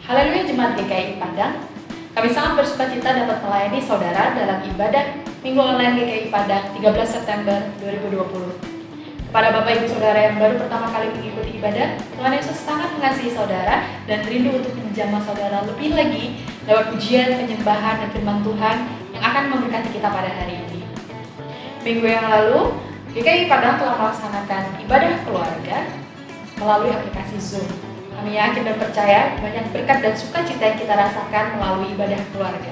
Haleluya Jemaat GKI Padang, kami sangat bersuka cita dapat melayani saudara dalam ibadah Minggu Online GKI Padang 13 September 2020. Kepada Bapak Ibu Saudara yang baru pertama kali mengikuti ibadah, Tuhan Yesus sangat mengasihi saudara dan rindu untuk menjamah saudara lebih lagi lewat pujian, penyembahan, dan firman Tuhan yang akan memberkati kita pada hari ini. Minggu yang lalu, GKI Padang telah melaksanakan ibadah keluarga melalui aplikasi Zoom. Kami yakin dan percaya banyak berkat dan sukacita yang kita rasakan melalui ibadah keluarga.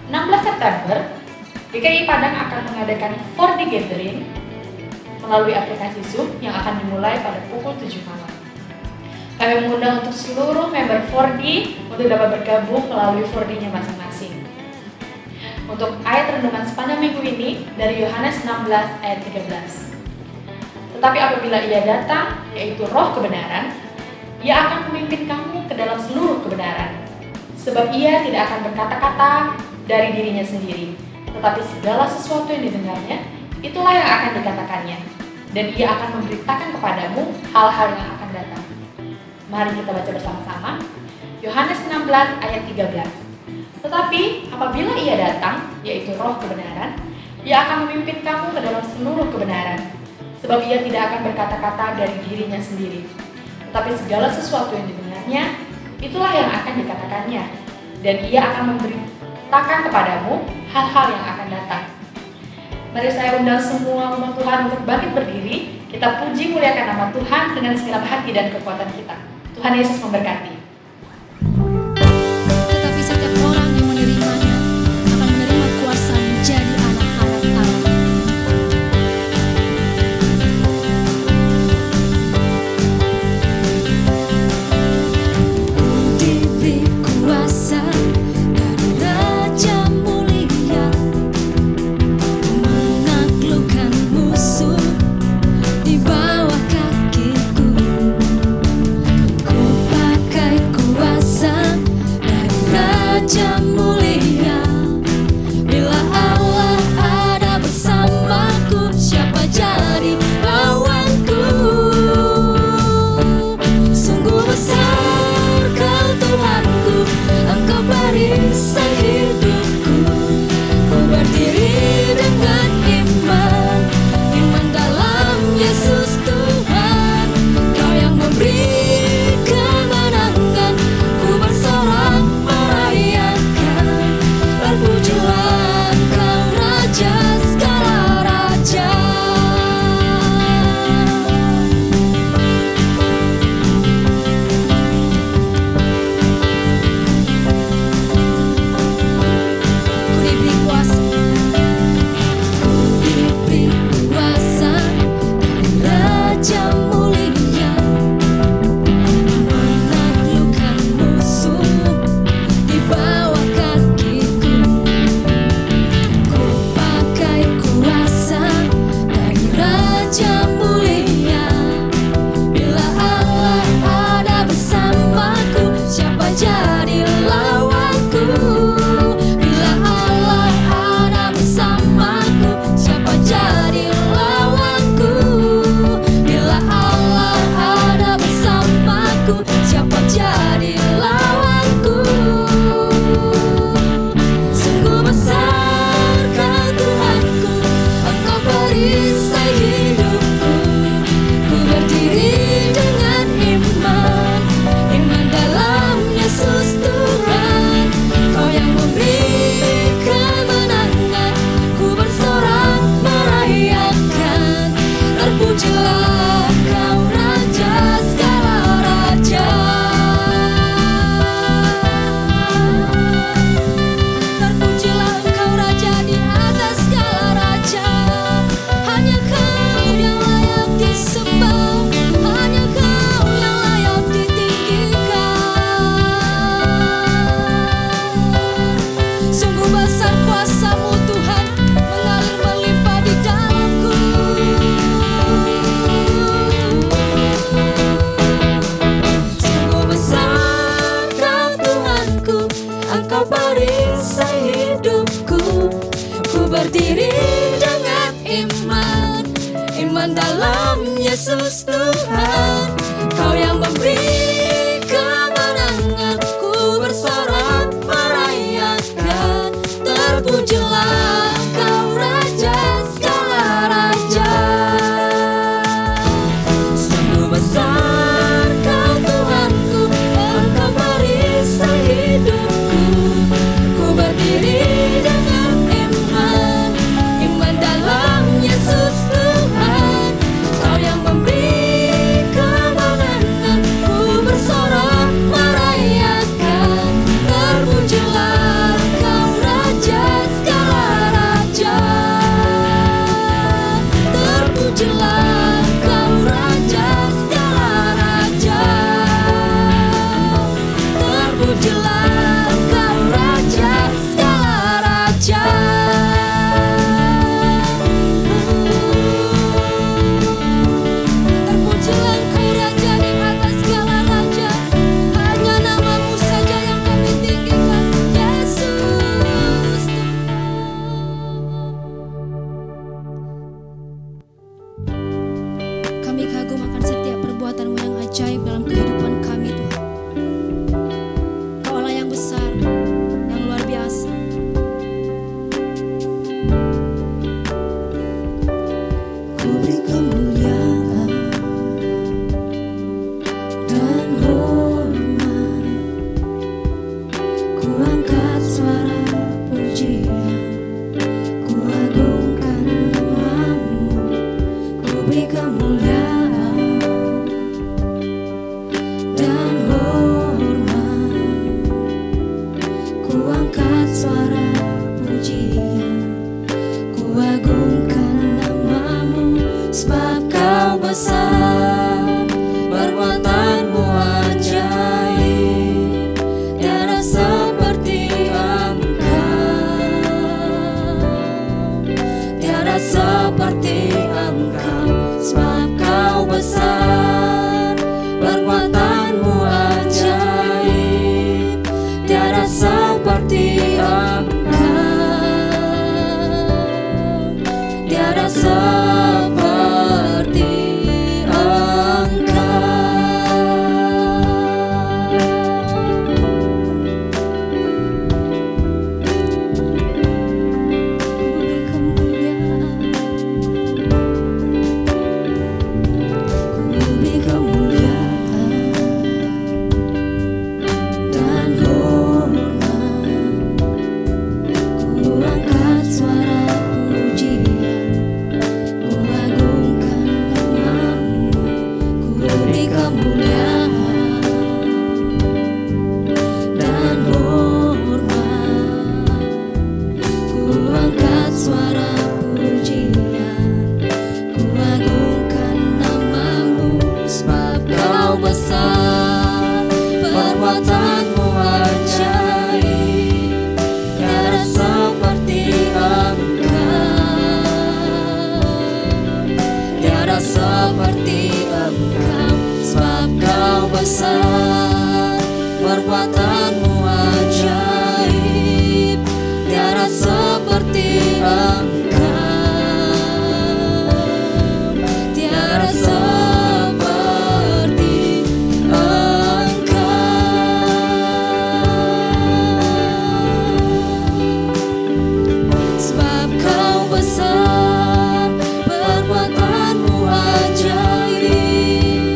16 September, GKI Padang akan mengadakan 4D Gathering melalui aplikasi Zoom yang akan dimulai pada pukul 7 malam. Kami mengundang untuk seluruh member 4D untuk dapat bergabung melalui 4D-nya masing-masing. Untuk ayat renungan sepanjang minggu ini dari Yohanes 16 ayat 13. Tetapi apabila Ia datang, yaitu Roh kebenaran, Ia akan memimpin kamu ke dalam seluruh kebenaran. Sebab Ia tidak akan berkata-kata dari dirinya sendiri, tetapi segala sesuatu yang didengarnya, itulah yang akan dikatakannya. Dan Ia akan memberitakan kepadamu hal-hal yang akan datang. Mari kita baca bersama-sama. Yohanes 16 ayat 13. Tetapi apabila Ia datang, yaitu Roh kebenaran, Ia akan memimpin kamu ke dalam seluruh kebenaran. Sebab Ia tidak akan berkata-kata dari dirinya sendiri, tetapi segala sesuatu yang didengarnya, itulah yang akan dikatakannya. Dan Ia akan memberitakan kepadamu hal-hal yang akan datang. Mari saya undang semua umat Tuhan untuk bangkit berdiri. Kita puji muliakan nama Tuhan dengan segenap hati dan kekuatan kita. Tuhan Yesus memberkati. Tetapi setiap orang yang menerimanya akan menerima kuasa menjadi anak-anak Allah. Diberi kuasa dari Raja Mulia, menaklukkan musuh di bawah kakiku. Ku pakai kuasa dari Raja Mulia. Bila Allah ada bersamaku, siapa jadi lawanku? Sungguh besar Kau Tuhanku, Engkau perisai hidupku. Ku berdiri dengan iman, iman dalam Yesus Tuhan. Kau yang memberi kemenangan, ku bersorak merayakan. Terpujilah Engkau Raja segala raja. Ku diberi kuasa, ku diberi kuasa dari Raja Mulia, menaklukkan musuh di bawah kakiku. Ku pakai kuasa dari Raja Mulia. Bila Allah ada bersamaku, siapa jadi lawanku? Bila Allah ada bersamaku, siapa jadi lawanku? Bila Allah ada bersamaku, siapa jadi lawanku? Sungguh besar Kau Tuhanku, Engkau perisai hidupku. Ku berdiri dengan iman, iman dalam Yesus Tuhan. Kau yang memberi kemenangan, ku bersorak merayakan. Terpujilah Kau Raja segala raja. Terpujilah Engkau Raja di atas segala raja. Hanya Kau yang layak disembah, hanya Kau yang layak ditinggikan. Sungguh besar kuasa-Mu Tuhan, mengalir melimpah di dalamku. Sungguh besar Kau Tuhanku, Engkau perisai hidupku. Ku berdiri dengan iman, iman dalam Yesus Tuhan. Kau yang memberi kemenangan, kemuliaan dan hormat. Ku angkat suara pujian, ku agungkan namamu, sebab kau besar, perbuatanmu ajaib, tiada seperti Engkau, tiada seperti Engkau, sebab kau besar, perbuatanmu ajaib, tiada seperti Engkau, tiada seperti Engkau. Ku beri kemuliaan dan hormat. Ku angkat suara pujian, ku agungkan namamu, ku beri kemuliaan dan hormat. Ku angkat suara pujian, ku agungkan namamu, sebab kau besar, perbuatanmu ajaib, tiada seperti Engkau, tiada seperti Engkau, sebab kau besar, perbuatanmu ajaib, tiada seperti Engkau, tiada seperti Engkau, sebab kau besar, perbuatanmu ajaib,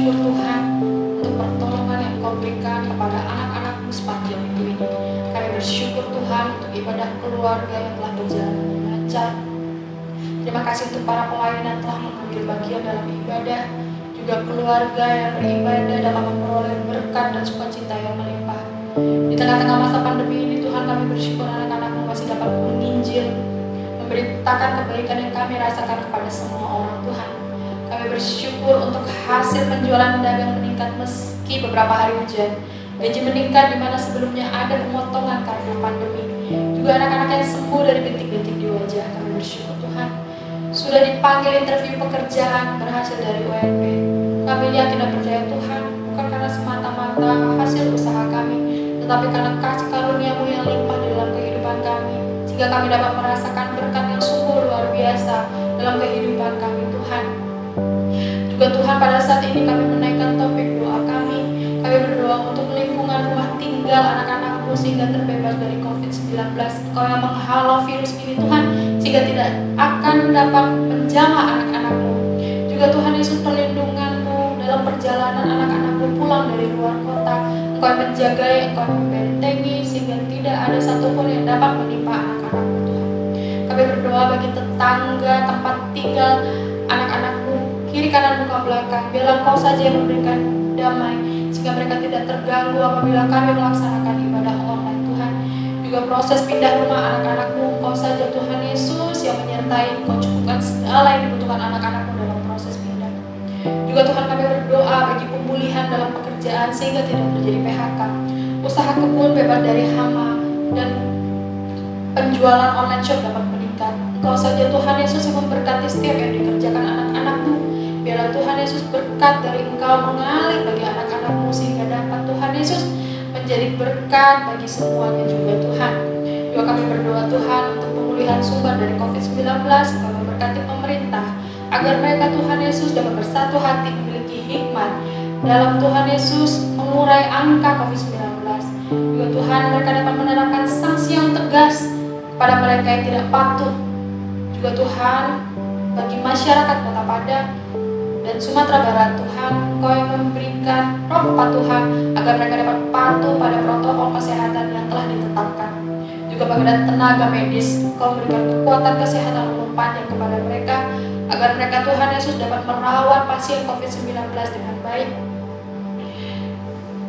bersyukur Tuhan untuk pertolongan yang Kau berikan kepada anak-anak-Mu sepanjang minggu ini. Kami bersyukur Tuhan untuk ibadah keluarga yang telah berjalan dengan lancar. Terima kasih untuk para pelayan yang telah mengambil bagian dalam ibadah, juga keluarga yang beribadah dalam memperoleh berkat dan sukacita yang melimpah. Di tengah-tengah masa pandemi ini Tuhan, kami bersyukur anak-anak-Mu masih dapat menginjil, memberitakan kebaikan yang kami rasakan kepada semua orang Tuhan. Kami bersyukur untuk hasil penjualan dagang meningkat meski beberapa hari hujan. Gaji meningkat di mana sebelumnya ada pemotongan karena pandemi. Juga anak-anak yang sembuh dari bintik-bintik di wajah. Kami bersyukur Tuhan. Sudah dipanggil interview pekerjaan, berhasil dari UNP. Kami yakin dan percaya Tuhan, bukan karena semata-mata hasil usaha kami, tetapi karena kasih karunia-Mu yang limpah di dalam kehidupan kami, sehingga kami dapat merasakan berkat yang sungguh luar biasa dalam kehidupan kami Tuhan. Juga Tuhan, pada saat ini kami menaikkan topik doa kami. Kami berdoa untuk lingkungan rumah tinggal anak-anak-Mu sehingga terbebas dari COVID-19. Engkau yang menghalau virus ini Tuhan, sehingga tidak akan dapat menjamah anak-anak-Mu. Juga Tuhan Yesus, perlindungan-Mu dalam perjalanan anak-anak-Mu pulang dari luar kota. Engkau yang menjaga, Engkau yang membentengi sehingga tidak ada satupun yang dapat menimpa anak-anak-Mu Tuhan. Kami berdoa bagi tetangga, tempat tinggal anak-anak-Mu, kiri kanan muka belakang. Biarlah Engkau saja yang memberikan damai, sehingga mereka tidak terganggu apabila kami melaksanakan ibadah online Tuhan. Juga proses pindah rumah anak-anak-Mu, Engkau saja Tuhan Yesus yang menyertai. Engkau cukupkan segala yang dibutuhkan anak-anak-Mu dalam proses pindah. Juga Tuhan, kami berdoa bagi pemulihan dalam pekerjaan sehingga tidak terjadi PHK. Usaha kebun bebas dari hama dan penjualan online shop dapat meningkat. Engkau saja Tuhan Yesus yang memberkati setiap yang dikerjakan anak-anak-Mu. Biarlah Tuhan Yesus berkat dari Engkau mengalir bagi anak-anak-Mu sehingga dapat Tuhan Yesus menjadi berkat bagi semuanya juga Tuhan. Juga kami berdoa Tuhan untuk pemulihan sumber dari COVID-19. Engkau memberkati pemerintah agar mereka Tuhan Yesus dapat bersatu hati memiliki hikmat dalam Tuhan Yesus mengurai angka COVID-19. Juga Tuhan, mereka dapat menerapkan sanksi yang tegas pada mereka yang tidak patuh. Juga Tuhan, bagi masyarakat Kota Padang dan Sumatera Barat Tuhan, Engkau yang memberikan roh kepatuhan agar mereka dapat patuh pada protokol kesehatan yang telah ditetapkan. Juga bagi tenaga medis, Engkau memberikan kekuatan kesehatan umur panjang kepada mereka agar mereka Tuhan Yesus dapat merawat pasien COVID-19 dengan baik.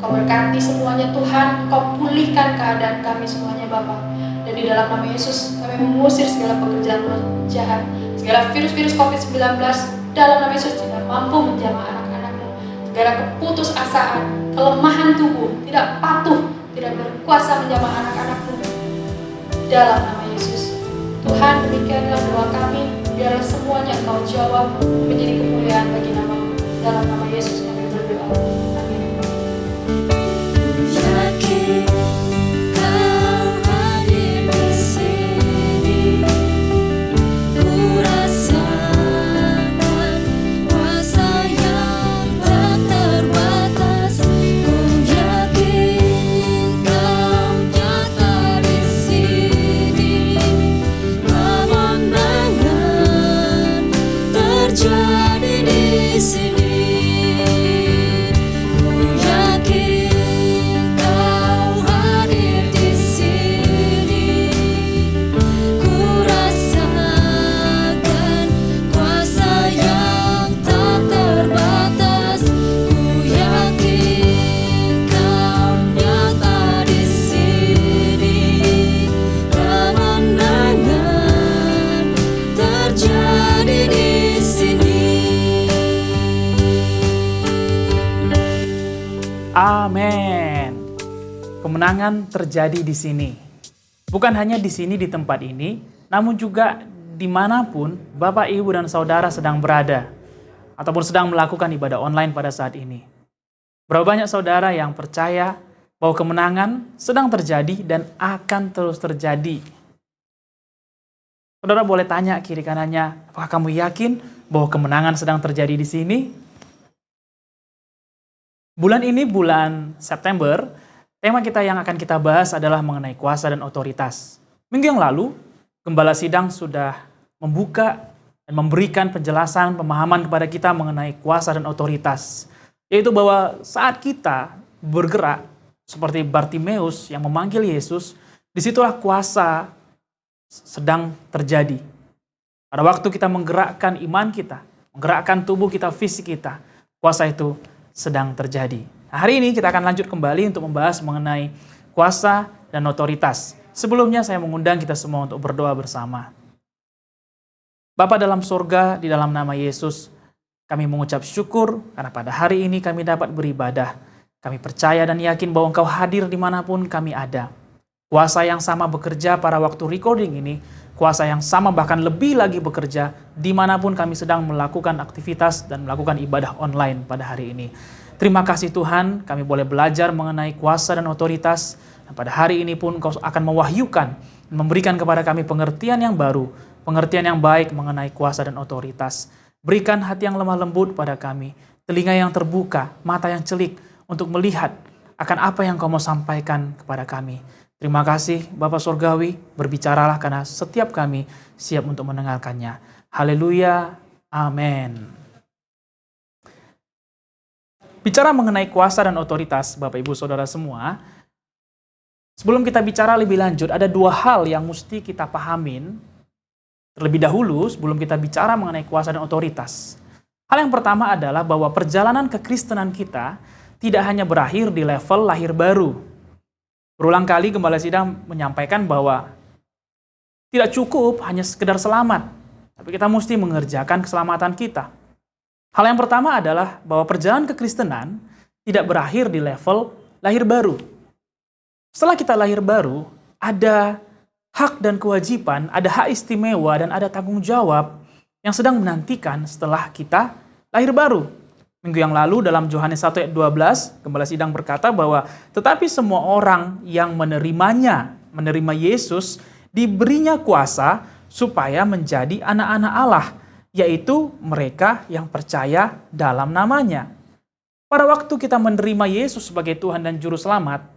Kau berkati semuanya Tuhan, Kau pulihkan keadaan kami semuanya Bapa. Dan di dalam nama Yesus kami mengusir segala pekerjaan jahat, segala virus-virus COVID-19 dalam nama Yesus tidak mampu menjamah anak-anak-Mu. Segala keputusasaan, kelemahan tubuh, tidak patuh, tidak berkuasa menjamah anak-anak-Mu dalam nama Yesus. Tuhan, demikianlah doa kami, biarlah semuanya Engkau jawab menjadi kemuliaan bagi nama-Mu. Dalam nama Yesus kami berdoa. Amin. Yakin Kau hadir di sini, ku rasakan kuasa yang tak terbatas. Ku yakin Kau nyata di sini, kemenangan terjadi di sini. Amin. Kemenangan terjadi di sini. Bukan hanya di sini di tempat ini, namun juga dimanapun Bapak, Ibu, dan Saudara sedang berada ataupun sedang melakukan ibadah online pada saat ini. Berapa banyak saudara yang percaya bahwa kemenangan sedang terjadi dan akan terus terjadi? Saudara boleh tanya kiri kanannya, apakah kamu yakin bahwa kemenangan sedang terjadi di sini? Bulan ini, bulan September, tema kita yang akan kita bahas adalah mengenai kuasa dan otoritas. Minggu yang lalu, Gembala Sidang sudah membuka dan memberikan penjelasan, pemahaman kepada kita mengenai kuasa dan otoritas. Yaitu bahwa saat kita bergerak seperti Bartimeus yang memanggil Yesus, disitulah kuasa sedang terjadi. Pada waktu kita menggerakkan iman kita, menggerakkan tubuh kita, fisik kita, kuasa itu sedang terjadi. Nah, hari ini kita akan lanjut kembali untuk membahas mengenai kuasa dan otoritas. Sebelumnya saya mengundang kita semua untuk berdoa bersama. Bapa dalam surga, di dalam nama Yesus, kami mengucap syukur karena pada hari ini kami dapat beribadah. Kami percaya dan yakin bahwa Engkau hadir dimanapun kami ada. Kuasa yang sama bekerja pada waktu recording ini, kuasa yang sama bahkan lebih lagi bekerja dimanapun kami sedang melakukan aktivitas dan melakukan ibadah online pada hari ini. Terima kasih Tuhan, kami boleh belajar mengenai kuasa dan otoritas. Dan pada hari ini pun Engkau akan mewahyukan, memberikan kepada kami pengertian yang baru, pengertian yang baik mengenai kuasa dan otoritas. Berikan hati yang lemah lembut pada kami, telinga yang terbuka, mata yang celik untuk melihat akan apa yang Kau mau sampaikan kepada kami. Terima kasih Bapa Surgawi, berbicaralah karena setiap kami siap untuk mendengarkannya. Haleluya, amin. Bicara mengenai kuasa dan otoritas, Bapak Ibu Saudara semua, sebelum kita bicara lebih lanjut, ada dua hal yang mesti kita pahamin terlebih dahulu sebelum kita bicara mengenai kuasa dan otoritas. Hal yang pertama adalah bahwa perjalanan kekristenan kita tidak hanya berakhir di level lahir baru. Berulang kali Gembala Sidang menyampaikan bahwa tidak cukup hanya sekedar selamat, tapi kita mesti mengerjakan keselamatan kita. Hal yang pertama adalah bahwa perjalanan kekristenan tidak berakhir di level lahir baru. Setelah kita lahir baru, ada hak dan kewajiban, ada hak istimewa dan ada tanggung jawab yang sedang menantikan setelah kita lahir baru. Minggu yang lalu dalam Yohanes 1 ayat 12, Gembala Sidang berkata bahwa tetapi semua orang yang menerima Yesus, diberinya kuasa supaya menjadi anak-anak Allah, yaitu mereka yang percaya dalam namanya. Pada waktu kita menerima Yesus sebagai Tuhan dan Juru Selamat,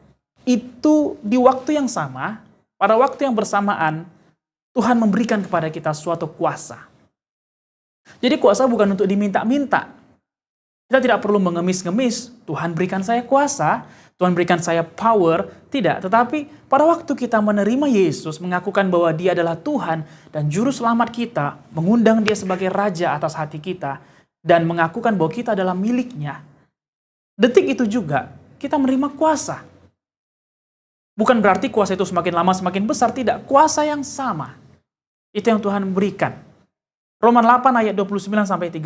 itu di waktu yang sama, pada waktu yang bersamaan, Tuhan memberikan kepada kita suatu kuasa. Jadi kuasa bukan untuk diminta-minta. Kita tidak perlu mengemis-ngemis, Tuhan berikan saya kuasa, Tuhan berikan saya power. Tidak, tetapi pada waktu kita menerima Yesus, mengakukan bahwa Dia adalah Tuhan dan Juru Selamat kita, mengundang Dia sebagai Raja atas hati kita, dan mengakukan bahwa kita adalah miliknya. Detik itu juga, kita menerima kuasa. Bukan berarti kuasa itu semakin lama semakin besar, tidak. Kuasa yang sama. Itu yang Tuhan berikan. Roma 8 ayat 29-30,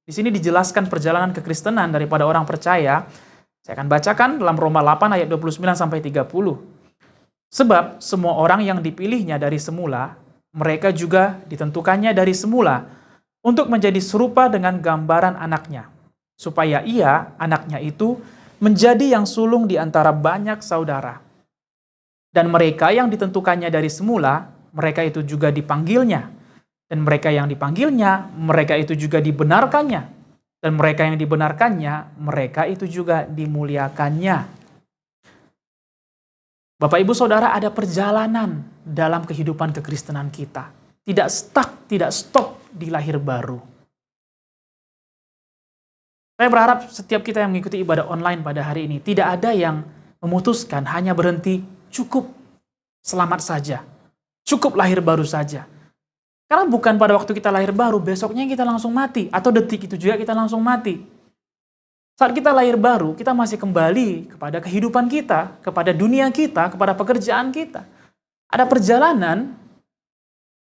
di sini dijelaskan perjalanan kekristenan daripada orang percaya. Saya akan bacakan dalam Roma 8 ayat 29-30. Sebab semua orang yang dipilihnya dari semula, mereka juga ditentukannya dari semula untuk menjadi serupa dengan gambaran anaknya. Supaya ia, anaknya itu, menjadi yang sulung di antara banyak saudara. Dan mereka yang ditentukannya dari semula, mereka itu juga dipanggilnya. Dan mereka yang dipanggilnya, mereka itu juga dibenarkannya. Dan mereka yang dibenarkannya, mereka itu juga dimuliakannya. Bapak Ibu Saudara, ada perjalanan dalam kehidupan kekristenan kita. Tidak stuck, tidak stop di lahir baru. Saya berharap setiap kita yang mengikuti ibadah online pada hari ini, tidak ada yang memutuskan hanya berhenti cukup selamat saja, cukup lahir baru saja. Karena bukan pada waktu kita lahir baru, besoknya kita langsung mati, atau detik itu juga kita langsung mati. Saat kita lahir baru, kita masih kembali kepada kehidupan kita, kepada dunia kita, kepada pekerjaan kita. Ada perjalanan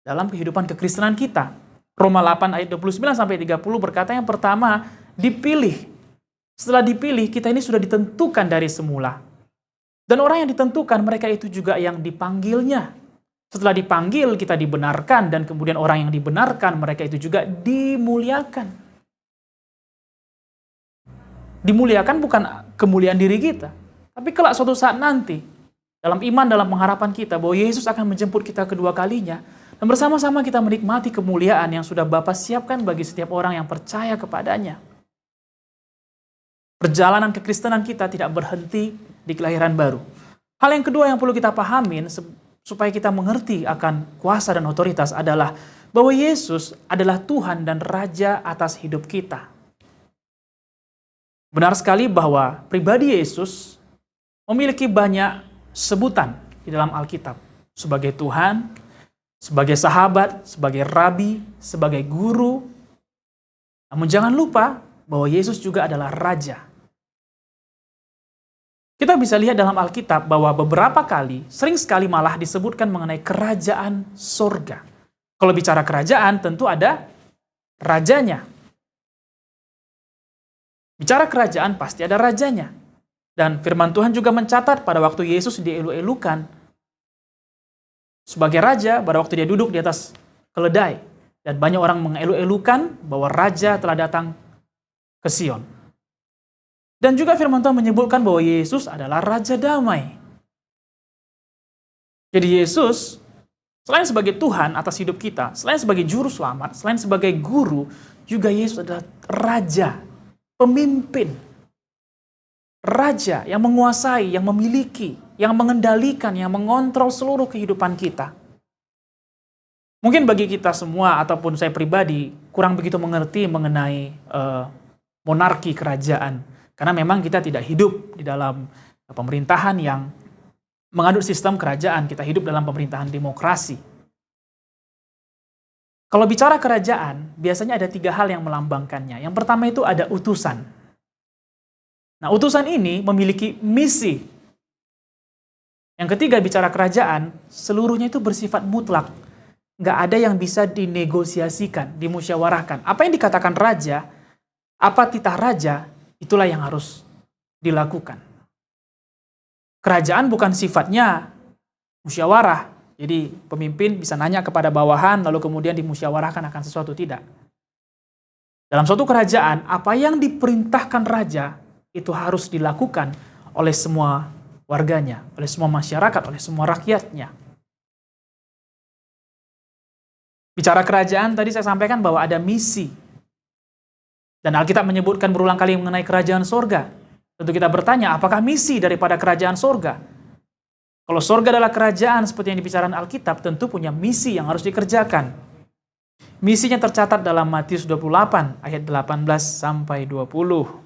dalam kehidupan kekristenan kita. Roma 8 ayat 29-30 berkata yang pertama, dipilih. Setelah dipilih, kita ini sudah ditentukan dari semula. Dan orang yang ditentukan, mereka itu juga yang dipanggilnya. Setelah dipanggil, kita dibenarkan. Dan kemudian orang yang dibenarkan, mereka itu juga dimuliakan. Dimuliakan bukan kemuliaan diri kita. Tapi kelak suatu saat nanti, dalam iman, dalam pengharapan kita, bahwa Yesus akan menjemput kita kedua kalinya. Dan bersama-sama kita menikmati kemuliaan yang sudah Bapa siapkan bagi setiap orang yang percaya kepadanya. Perjalanan kekristenan kita tidak berhenti di kelahiran baru. Hal yang kedua yang perlu kita pahamin supaya kita mengerti akan kuasa dan otoritas adalah bahwa Yesus adalah Tuhan dan Raja atas hidup kita. Benar sekali bahwa pribadi Yesus memiliki banyak sebutan di dalam Alkitab. Sebagai Tuhan, sebagai sahabat, sebagai rabi, sebagai guru. Namun jangan lupa bahwa Yesus juga adalah Raja. Kita bisa lihat dalam Alkitab bahwa beberapa kali, sering sekali malah disebutkan mengenai kerajaan sorga. Kalau bicara kerajaan, tentu ada rajanya. Bicara kerajaan, pasti ada rajanya. Dan firman Tuhan juga mencatat pada waktu Yesus dielu-elukan sebagai raja, pada waktu dia duduk di atas keledai. Dan banyak orang mengelu-elukan bahwa raja telah datang ke Sion. Dan juga firman Tuhan menyebutkan bahwa Yesus adalah Raja Damai. Jadi Yesus, selain sebagai Tuhan atas hidup kita, selain sebagai juru selamat, selain sebagai guru, juga Yesus adalah Raja, pemimpin. Raja yang menguasai, yang memiliki, yang mengendalikan, yang mengontrol seluruh kehidupan kita. Mungkin bagi kita semua, ataupun saya pribadi, kurang begitu mengerti mengenai monarki kerajaan. Karena memang kita tidak hidup di dalam pemerintahan yang mengadut sistem kerajaan. Kita hidup dalam pemerintahan demokrasi. Kalau bicara kerajaan, biasanya ada 3 hal yang melambangkannya. Yang pertama itu ada utusan. Nah, utusan ini memiliki misi. Yang ketiga, bicara kerajaan, seluruhnya itu bersifat mutlak. Nggak ada yang bisa dinegosiasikan, dimusyawarahkan. Apa yang dikatakan raja, apa titah raja, itulah yang harus dilakukan. Kerajaan bukan sifatnya musyawarah. Jadi pemimpin bisa nanya kepada bawahan, lalu kemudian dimusyawarahkan akan sesuatu, tidak. Dalam suatu kerajaan, apa yang diperintahkan raja, itu harus dilakukan oleh semua warganya, oleh semua masyarakat, oleh semua rakyatnya. Bicara kerajaan, tadi saya sampaikan bahwa ada misi. Dan Alkitab menyebutkan berulang kali mengenai kerajaan sorga. Tentu kita bertanya, apakah misi daripada kerajaan sorga? Kalau sorga adalah kerajaan seperti yang dibicarakan Alkitab, tentu punya misi yang harus dikerjakan. Misinya tercatat dalam Matius 28 ayat 18 sampai 20.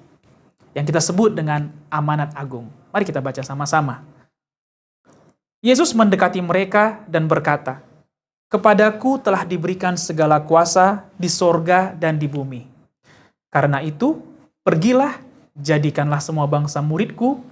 Yang kita sebut dengan amanat agung. Mari kita baca sama-sama. Yesus mendekati mereka dan berkata, "Kepadaku telah diberikan segala kuasa di sorga dan di bumi. Karena itu, pergilah, jadikanlah semua bangsa muridku,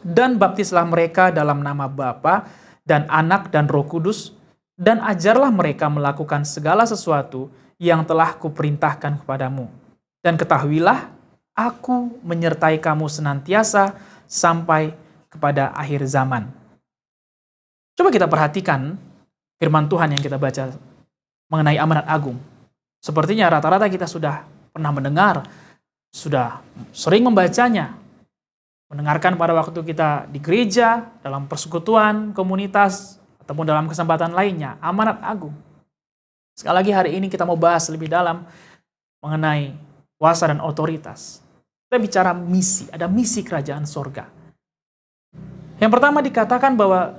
dan baptislah mereka dalam nama Bapa dan Anak dan Roh Kudus, dan ajarlah mereka melakukan segala sesuatu yang telah kuperintahkan kepadamu. Dan ketahuilah, aku menyertai kamu senantiasa sampai kepada akhir zaman." Coba kita perhatikan firman Tuhan yang kita baca mengenai amanat agung. Sepertinya rata-rata kita sudah pernah mendengar, sudah sering membacanya, mendengarkan pada waktu kita di gereja, dalam persekutuan, komunitas, ataupun dalam kesempatan lainnya, amanat agung. Sekali lagi hari ini kita mau bahas lebih dalam mengenai kuasa dan otoritas. Kita bicara misi, ada misi kerajaan sorga. Yang pertama dikatakan bahwa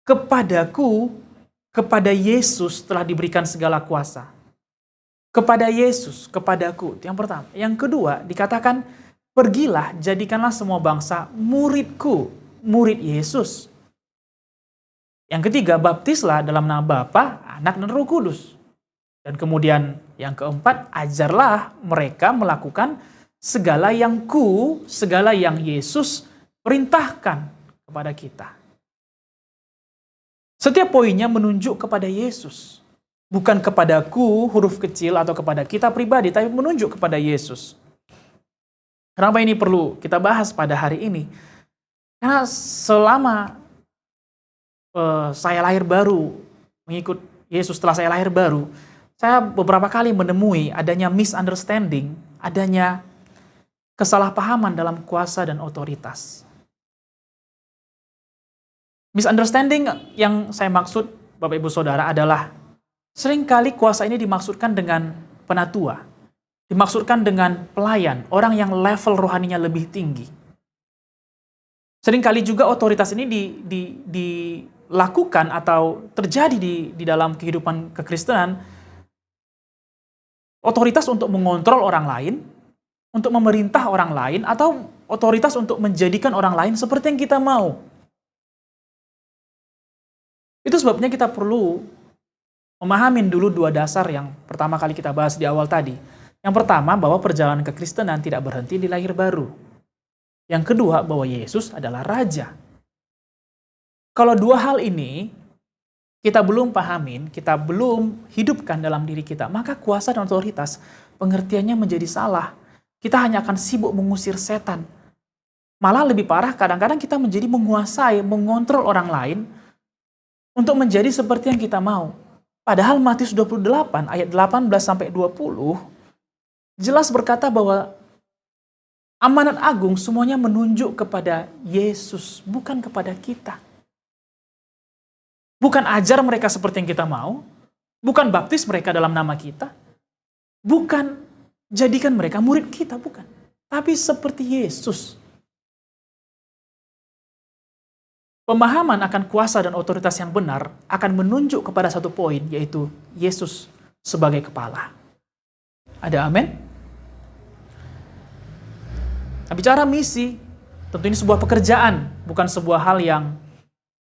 kepadaku, kepada Yesus telah diberikan segala kuasa. Kepada Yesus, kepadaku, itu yang pertama. Yang kedua, dikatakan, pergilah, jadikanlah semua bangsa muridku, murid Yesus. Yang ketiga, baptislah dalam nama Bapa, Anak, dan Roh Kudus. Dan kemudian yang keempat, ajarlah mereka melakukan segala yang Yesus perintahkan kepada kita. Setiap poinnya menunjuk kepada Yesus. Bukan kepadaku, huruf kecil, atau kepada kita pribadi, tapi menunjuk kepada Yesus. Kenapa ini perlu kita bahas pada hari ini? Karena selama saya lahir baru, mengikut Yesus setelah saya lahir baru, saya beberapa kali menemui adanya misunderstanding, adanya kesalahpahaman dalam kuasa dan otoritas. Misunderstanding yang saya maksud, Bapak Ibu Saudara, adalah seringkali kuasa ini dimaksudkan dengan penatua, dimaksudkan dengan pelayan, orang yang level rohaninya lebih tinggi. Seringkali juga otoritas ini dilakukan atau terjadi di dalam kehidupan kekristenan, otoritas untuk mengontrol orang lain, untuk memerintah orang lain atau otoritas untuk menjadikan orang lain seperti yang kita mau. Itu sebabnya kita perlu memahamin dulu dua dasar yang pertama kali kita bahas di awal tadi. Yang pertama, bahwa perjalanan kekristenan tidak berhenti di lahir baru. Yang kedua, bahwa Yesus adalah Raja. Kalau dua hal ini kita belum pahamin, kita belum hidupkan dalam diri kita, maka kuasa dan otoritas pengertiannya menjadi salah. Kita hanya akan sibuk mengusir setan. Malah lebih parah, kadang-kadang kita menjadi menguasai, mengontrol orang lain untuk menjadi seperti yang kita mau. Padahal Matius 28 ayat 18-20 jelas berkata bahwa amanat agung semuanya menunjuk kepada Yesus, bukan kepada kita. Bukan ajar mereka seperti yang kita mau, bukan baptis mereka dalam nama kita, bukan jadikan mereka murid kita, bukan. Tapi seperti Yesus. Pemahaman akan kuasa dan otoritas yang benar akan menunjuk kepada satu poin, yaitu Yesus sebagai kepala. Ada amin? Nah, bicara misi, tentu ini sebuah pekerjaan, bukan sebuah hal yang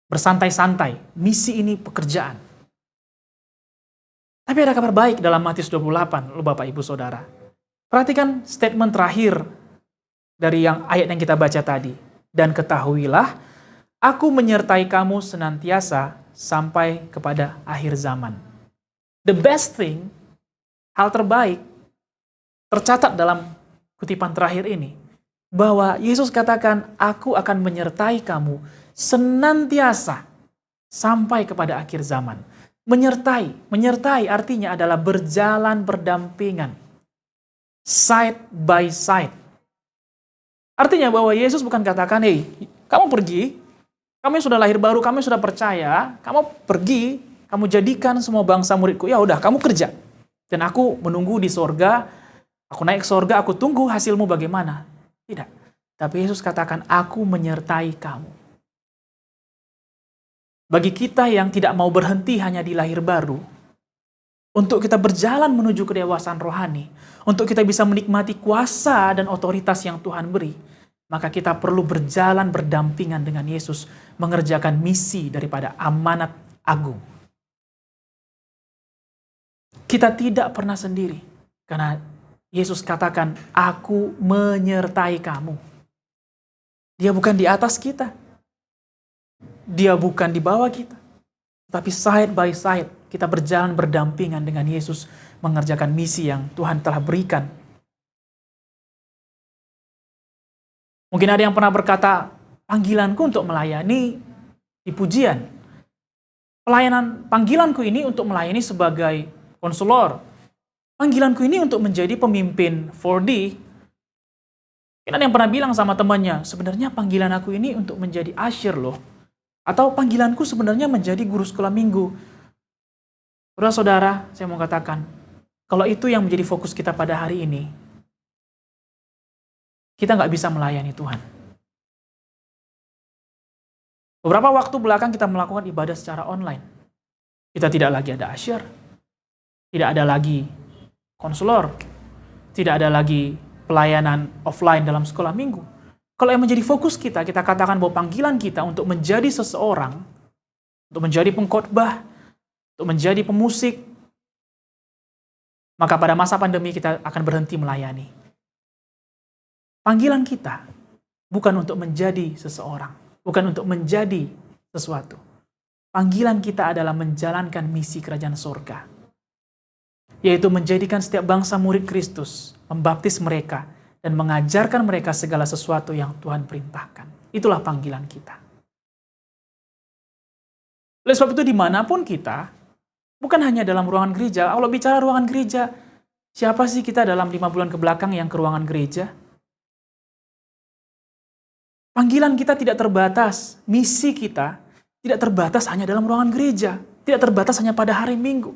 bersantai-santai. Misi ini pekerjaan. Tapi ada kabar baik dalam Matius 28, loh Bapak Ibu Saudara. Perhatikan statement terakhir dari ayat yang kita baca tadi. Dan ketahuilah, aku menyertai kamu senantiasa sampai kepada akhir zaman. The best thing, hal terbaik, tercatat dalam kutipan terakhir ini, bahwa Yesus katakan, aku akan menyertai kamu senantiasa sampai kepada akhir zaman. Menyertai artinya adalah berjalan berdampingan. Side by side. Artinya bahwa Yesus bukan katakan, hei, kamu pergi, kamu yang sudah lahir baru, kamu yang sudah percaya, kamu pergi, kamu jadikan semua bangsa muridku, ya udah, kamu kerja. Dan aku menunggu di sorga, aku naik ke sorga, aku tunggu hasilmu bagaimana. Tidak. Tapi Yesus katakan, aku menyertai kamu. Bagi kita yang tidak mau berhenti hanya di lahir baru, untuk kita berjalan menuju kedewasaan rohani, untuk kita bisa menikmati kuasa dan otoritas yang Tuhan beri, maka kita perlu berjalan berdampingan dengan Yesus, mengerjakan misi daripada amanat agung. Kita tidak pernah sendiri, karena Yesus katakan, aku menyertai kamu. Dia bukan di atas kita. Dia bukan di bawah kita. Tapi side by side, kita berjalan berdampingan dengan Yesus, mengerjakan misi yang Tuhan telah berikan. Mungkin ada yang pernah berkata, panggilanku untuk melayani di pujian. Panggilanku ini untuk melayani sebagai konselor. Panggilanku ini untuk menjadi pemimpin 4D. Mungkin ada yang pernah bilang sama temannya, sebenarnya panggilan aku ini untuk menjadi usher loh. Atau panggilanku sebenarnya menjadi guru sekolah minggu. Saudara-saudara, saya mau katakan, kalau itu yang menjadi fokus kita pada hari ini, kita nggak bisa melayani Tuhan. Beberapa waktu belakang kita melakukan ibadah secara online. Kita tidak lagi ada usher, tidak ada lagi konselor, tidak ada lagi pelayanan offline dalam sekolah minggu. Kalau yang menjadi fokus kita katakan bahwa panggilan kita untuk menjadi seseorang, untuk menjadi pengkhotbah, untuk menjadi pemusik, maka pada masa pandemi kita akan berhenti melayani. Panggilan kita bukan untuk menjadi seseorang, bukan untuk menjadi sesuatu. Panggilan kita adalah menjalankan misi kerajaan surga, yaitu menjadikan setiap bangsa murid Kristus, membaptis mereka, dan mengajarkan mereka segala sesuatu yang Tuhan perintahkan. Itulah panggilan kita. Oleh sebab itu dimanapun kita, bukan hanya dalam ruangan gereja. Kalau bicara ruangan gereja, siapa sih kita dalam 5 bulan ke belakang yang ke ruangan gereja? Panggilan kita tidak terbatas, misi kita tidak terbatas hanya dalam ruangan gereja, tidak terbatas hanya pada hari Minggu,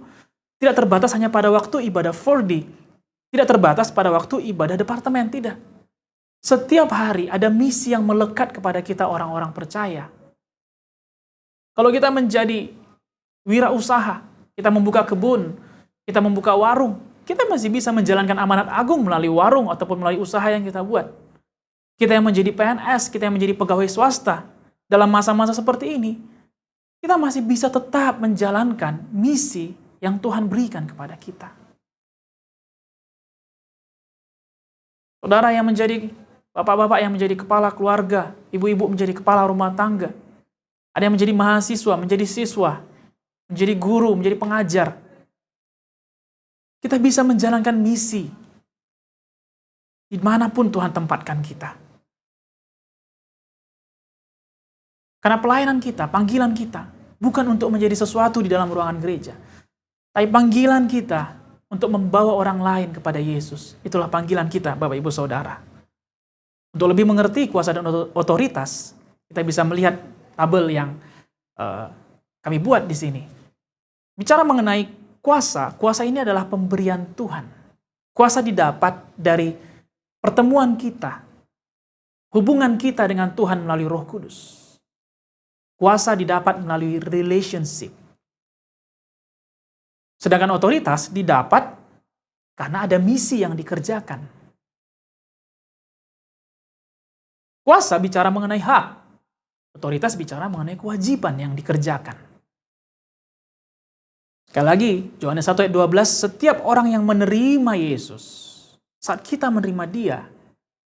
tidak terbatas hanya pada waktu ibadah 4D, tidak terbatas pada waktu ibadah departemen, tidak. Setiap hari ada misi yang melekat kepada kita orang-orang percaya. Kalau kita menjadi wirausaha, kita membuka kebun, kita membuka warung, kita masih bisa menjalankan amanat agung melalui warung ataupun melalui usaha yang kita buat. Kita yang menjadi PNS, kita yang menjadi pegawai swasta, dalam masa-masa seperti ini, kita masih bisa tetap menjalankan misi yang Tuhan berikan kepada kita. Saudara yang menjadi bapak-bapak yang menjadi kepala keluarga, ibu-ibu menjadi kepala rumah tangga, ada yang menjadi mahasiswa, menjadi siswa, menjadi guru, menjadi pengajar. Kita bisa menjalankan misi dimanapun Tuhan tempatkan kita. Karena pelayanan kita, panggilan kita, bukan untuk menjadi sesuatu di dalam ruangan gereja. Tapi panggilan kita untuk membawa orang lain kepada Yesus. Itulah panggilan kita, Bapak Ibu Saudara. Untuk lebih mengerti kuasa dan otoritas, kita bisa melihat tabel yang kami buat di sini. Bicara mengenai kuasa, kuasa ini adalah pemberian Tuhan. Kuasa didapat dari pertemuan kita, hubungan kita dengan Tuhan melalui Roh Kudus. Kuasa didapat melalui relationship. Sedangkan otoritas didapat karena ada misi yang dikerjakan. Kuasa bicara mengenai hak. Otoritas bicara mengenai kewajiban yang dikerjakan. Sekali lagi, Yohanes 1 ayat 12, setiap orang yang menerima Yesus, saat kita menerima Dia,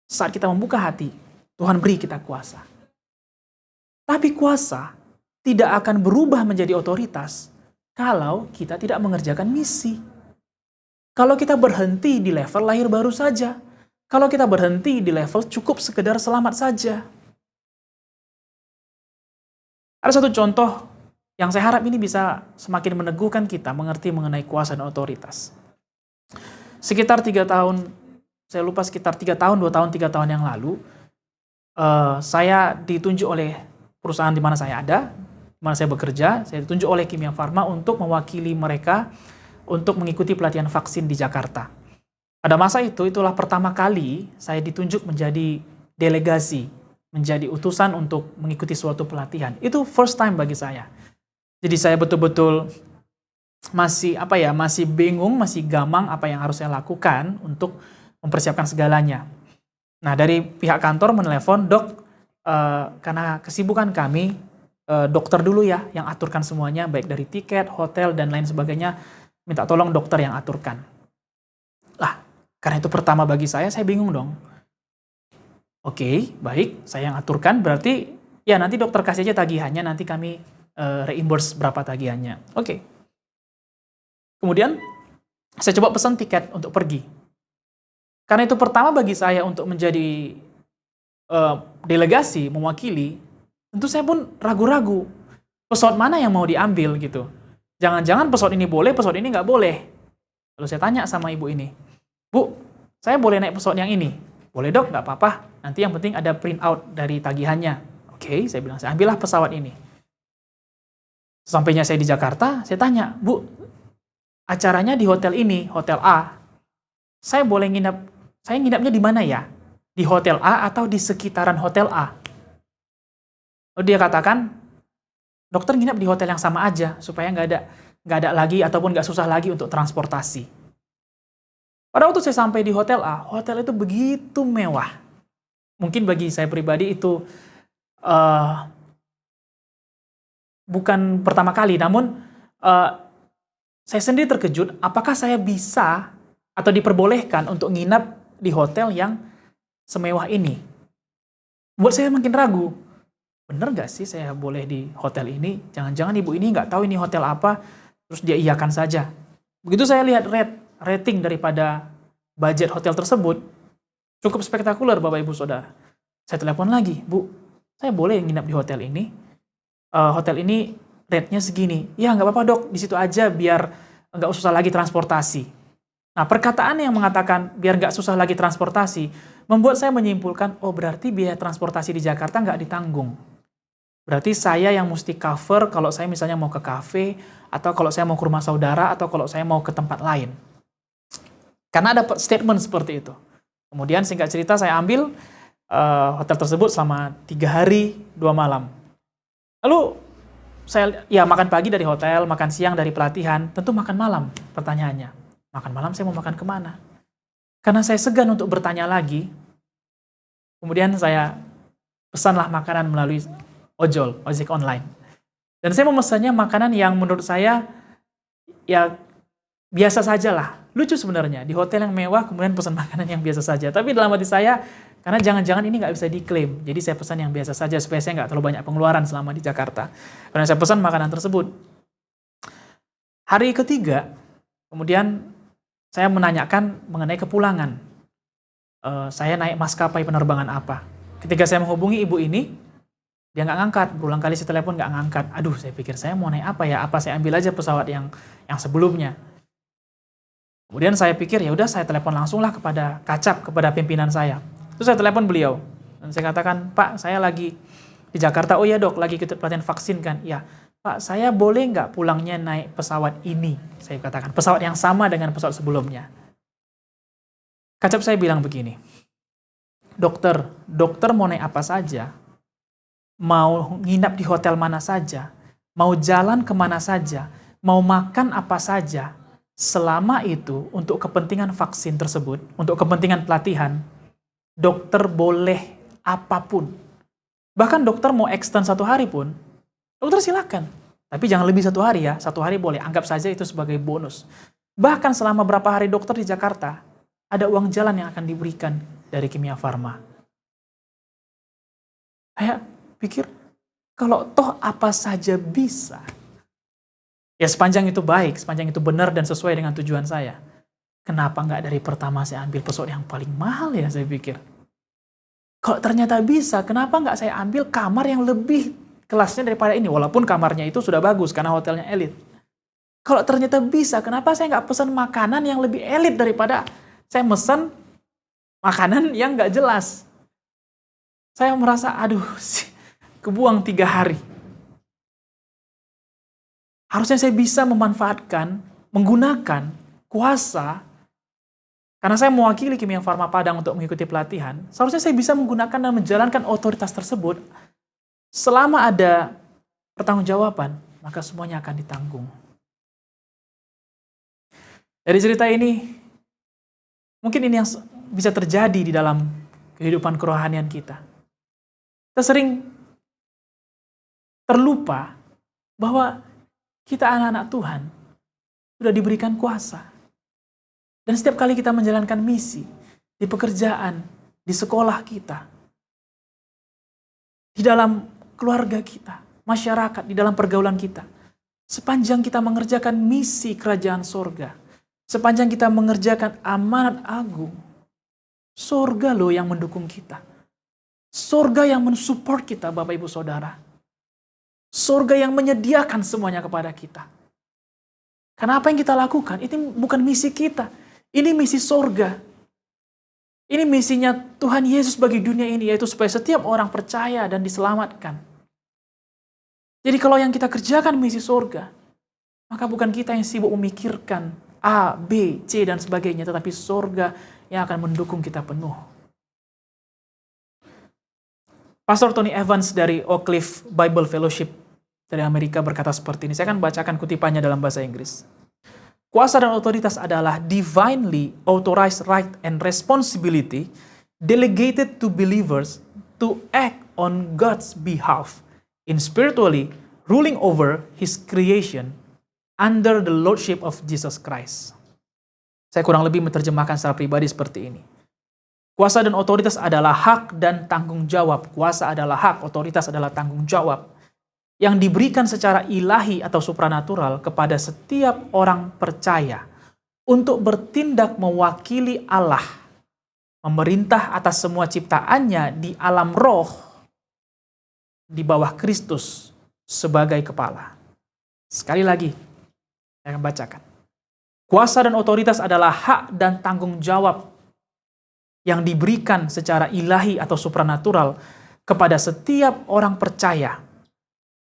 saat kita membuka hati, Tuhan beri kita kuasa. Tapi kuasa tidak akan berubah menjadi otoritas kalau kita tidak mengerjakan misi. Kalau kita berhenti di level lahir baru saja. Kalau kita berhenti di level cukup sekedar selamat saja. Ada satu contoh yang saya harap ini bisa semakin meneguhkan kita mengerti mengenai kuasa dan otoritas. Sekitar 3 tahun, saya lupa sekitar 3 tahun, 2 tahun, 3 tahun yang lalu, saya ditunjuk oleh perusahaan di mana saya ada, di mana saya bekerja, saya ditunjuk oleh Kimia Farma untuk mewakili mereka untuk mengikuti pelatihan vaksin di Jakarta. Pada masa itu, itulah pertama kali saya ditunjuk menjadi delegasi, menjadi utusan untuk mengikuti suatu pelatihan. Itu first time bagi saya. Jadi saya betul-betul masih bingung, masih gamang apa yang harus saya lakukan untuk mempersiapkan segalanya. Nah, dari pihak kantor menelepon, "Dok, karena kesibukan kami, dokter dulu ya yang aturkan semuanya, baik dari tiket, hotel, dan lain sebagainya. Minta tolong dokter yang aturkan." Lah, karena itu pertama bagi saya bingung dong. Oke, baik, saya yang aturkan, berarti ya nanti dokter kasih aja tagihannya, nanti kami reimburse berapa tagihannya. Oke. Kemudian, saya coba pesan tiket untuk pergi. Karena itu pertama bagi saya untuk menjadi delegasi, mewakili, tentu saya pun ragu-ragu. Pesawat mana yang mau diambil gitu. Jangan-jangan pesawat ini boleh, pesawat ini nggak boleh. Lalu saya tanya sama ibu ini, "Bu, saya boleh naik pesawat yang ini?" "Boleh dok, nggak apa-apa. Nanti yang penting ada print out dari tagihannya." Oke, saya bilang, saya ambillah pesawat ini. Sampainya saya di Jakarta, saya tanya, "Bu, acaranya di hotel ini, hotel A. Saya nginapnya di mana ya? Di hotel A atau di sekitaran hotel A?" Lalu dia katakan, "Dokter nginap di hotel yang sama aja, supaya nggak ada lagi ataupun nggak susah lagi untuk transportasi." Pada waktu saya sampai di hotel A, hotel itu begitu mewah. Mungkin bagi saya pribadi itu bukan pertama kali, namun saya sendiri terkejut apakah saya bisa atau diperbolehkan untuk nginap di hotel yang semewah ini. Buat saya makin ragu, bener nggak sih saya boleh di hotel ini? Jangan-jangan ibu ini nggak tahu ini hotel apa, terus dia iyakan saja. Begitu saya lihat rating daripada budget hotel tersebut, cukup spektakuler Bapak Ibu Saudara. Saya telepon lagi, "Bu, saya boleh nginap di hotel ini? Hotel ini rate-nya segini." "Ya nggak apa-apa dok, di situ aja biar nggak susah lagi transportasi." Nah, perkataan yang mengatakan biar nggak susah lagi transportasi, membuat saya menyimpulkan, oh berarti biaya transportasi di Jakarta nggak ditanggung. Berarti saya yang mesti cover kalau saya misalnya mau ke kafe, atau kalau saya mau ke rumah saudara, atau kalau saya mau ke tempat lain. Karena ada statement seperti itu. Kemudian singkat cerita saya ambil hotel tersebut selama 3 hari 2 malam. Lalu saya makan pagi dari hotel, makan siang dari pelatihan, tentu makan malam pertanyaannya. Makan malam saya mau makan kemana? Karena saya segan untuk bertanya lagi, kemudian saya pesanlah makanan melalui ojek online. Dan saya memesannya makanan yang menurut saya ya biasa saja lah. Lucu sebenarnya, di hotel yang mewah kemudian pesan makanan yang biasa saja. Tapi dalam hati saya, karena jangan-jangan ini nggak bisa diklaim. Jadi saya pesan yang biasa saja supaya saya nggak terlalu banyak pengeluaran selama di Jakarta. Karena saya pesan makanan tersebut. Hari ketiga, kemudian saya menanyakan mengenai kepulangan. Saya naik maskapai penerbangan apa. Ketika saya menghubungi ibu ini, dia nggak ngangkat. Berulang kali saya telepon nggak ngangkat. Aduh, saya pikir saya mau naik apa ya? Apa saya ambil aja pesawat yang sebelumnya. Kemudian saya pikir ya udah saya telepon langsunglah kepada pimpinan saya. Terus saya telepon beliau dan saya katakan, Pak, saya lagi di Jakarta. Oh ya dok, lagi ikut pelatihan vaksin kan? Ya, Pak, saya boleh nggak pulangnya naik pesawat ini? Saya katakan pesawat yang sama dengan pesawat sebelumnya. Kacap saya bilang begini, dokter mau naik apa saja, mau nginap di hotel mana saja, mau jalan kemana saja, mau makan apa saja, selama itu untuk kepentingan vaksin tersebut, untuk kepentingan pelatihan, dokter boleh apapun. Bahkan dokter mau extend 1 hari pun, dokter silakan. Tapi jangan lebih 1 hari ya, 1 hari boleh, anggap saja itu sebagai bonus. Bahkan selama berapa hari dokter di Jakarta, ada uang jalan yang akan diberikan dari Kimia Farma. Saya pikir, kalau toh apa saja bisa, ya sepanjang itu baik, sepanjang itu benar dan sesuai dengan tujuan saya. Kenapa nggak dari pertama saya ambil pesawat yang paling mahal ya, saya pikir. Kalau ternyata bisa, kenapa nggak saya ambil kamar yang lebih kelasnya daripada ini, walaupun kamarnya itu sudah bagus karena hotelnya elit. Kalau ternyata bisa, kenapa saya nggak pesan makanan yang lebih elit daripada saya mesen makanan yang nggak jelas. Saya merasa, aduh, kebuang 3 hari. Harusnya saya bisa memanfaatkan, menggunakan kuasa, karena saya mewakili Kimia Farma Padang untuk mengikuti pelatihan, seharusnya saya bisa menggunakan dan menjalankan otoritas tersebut. Selama ada pertanggungjawaban, maka semuanya akan ditanggung. Dari cerita ini, mungkin ini yang bisa terjadi di dalam kehidupan kerohanian kita. Kita sering terlupa bahwa kita anak-anak Tuhan sudah diberikan kuasa. Dan setiap kali kita menjalankan misi, di pekerjaan, di sekolah kita, di dalam keluarga kita, masyarakat, di dalam pergaulan kita, sepanjang kita mengerjakan misi kerajaan sorga, sepanjang kita mengerjakan amanat agung, sorga loh yang mendukung kita. Sorga yang mensupport kita, Bapak Ibu Saudara. Sorga yang menyediakan semuanya kepada kita. Karena apa yang kita lakukan, itu bukan misi kita. Ini misi sorga. Ini misinya Tuhan Yesus bagi dunia ini, yaitu supaya setiap orang percaya dan diselamatkan. Jadi kalau yang kita kerjakan misi sorga, maka bukan kita yang sibuk memikirkan A, B, C, dan sebagainya, tetapi sorga yang akan mendukung kita penuh. Pastor Tony Evans dari Oak Cliff Bible Fellowship dari Amerika berkata seperti ini. Saya akan bacakan kutipannya dalam bahasa Inggris. Kuasa dan otoritas adalah divinely authorized right and responsibility delegated to believers to act on God's behalf in spiritually ruling over His creation under the lordship of Jesus Christ. Saya kurang lebih menerjemahkan secara pribadi seperti ini. Kuasa dan otoritas adalah hak dan tanggung jawab. Kuasa adalah hak, otoritas adalah tanggung jawab yang diberikan secara ilahi atau supranatural kepada setiap orang percaya untuk bertindak mewakili Allah, memerintah atas semua ciptaannya di alam roh di bawah Kristus sebagai kepala. Sekali lagi, saya akan bacakan. Kuasa dan otoritas adalah hak dan tanggung jawab yang diberikan secara ilahi atau supranatural kepada setiap orang percaya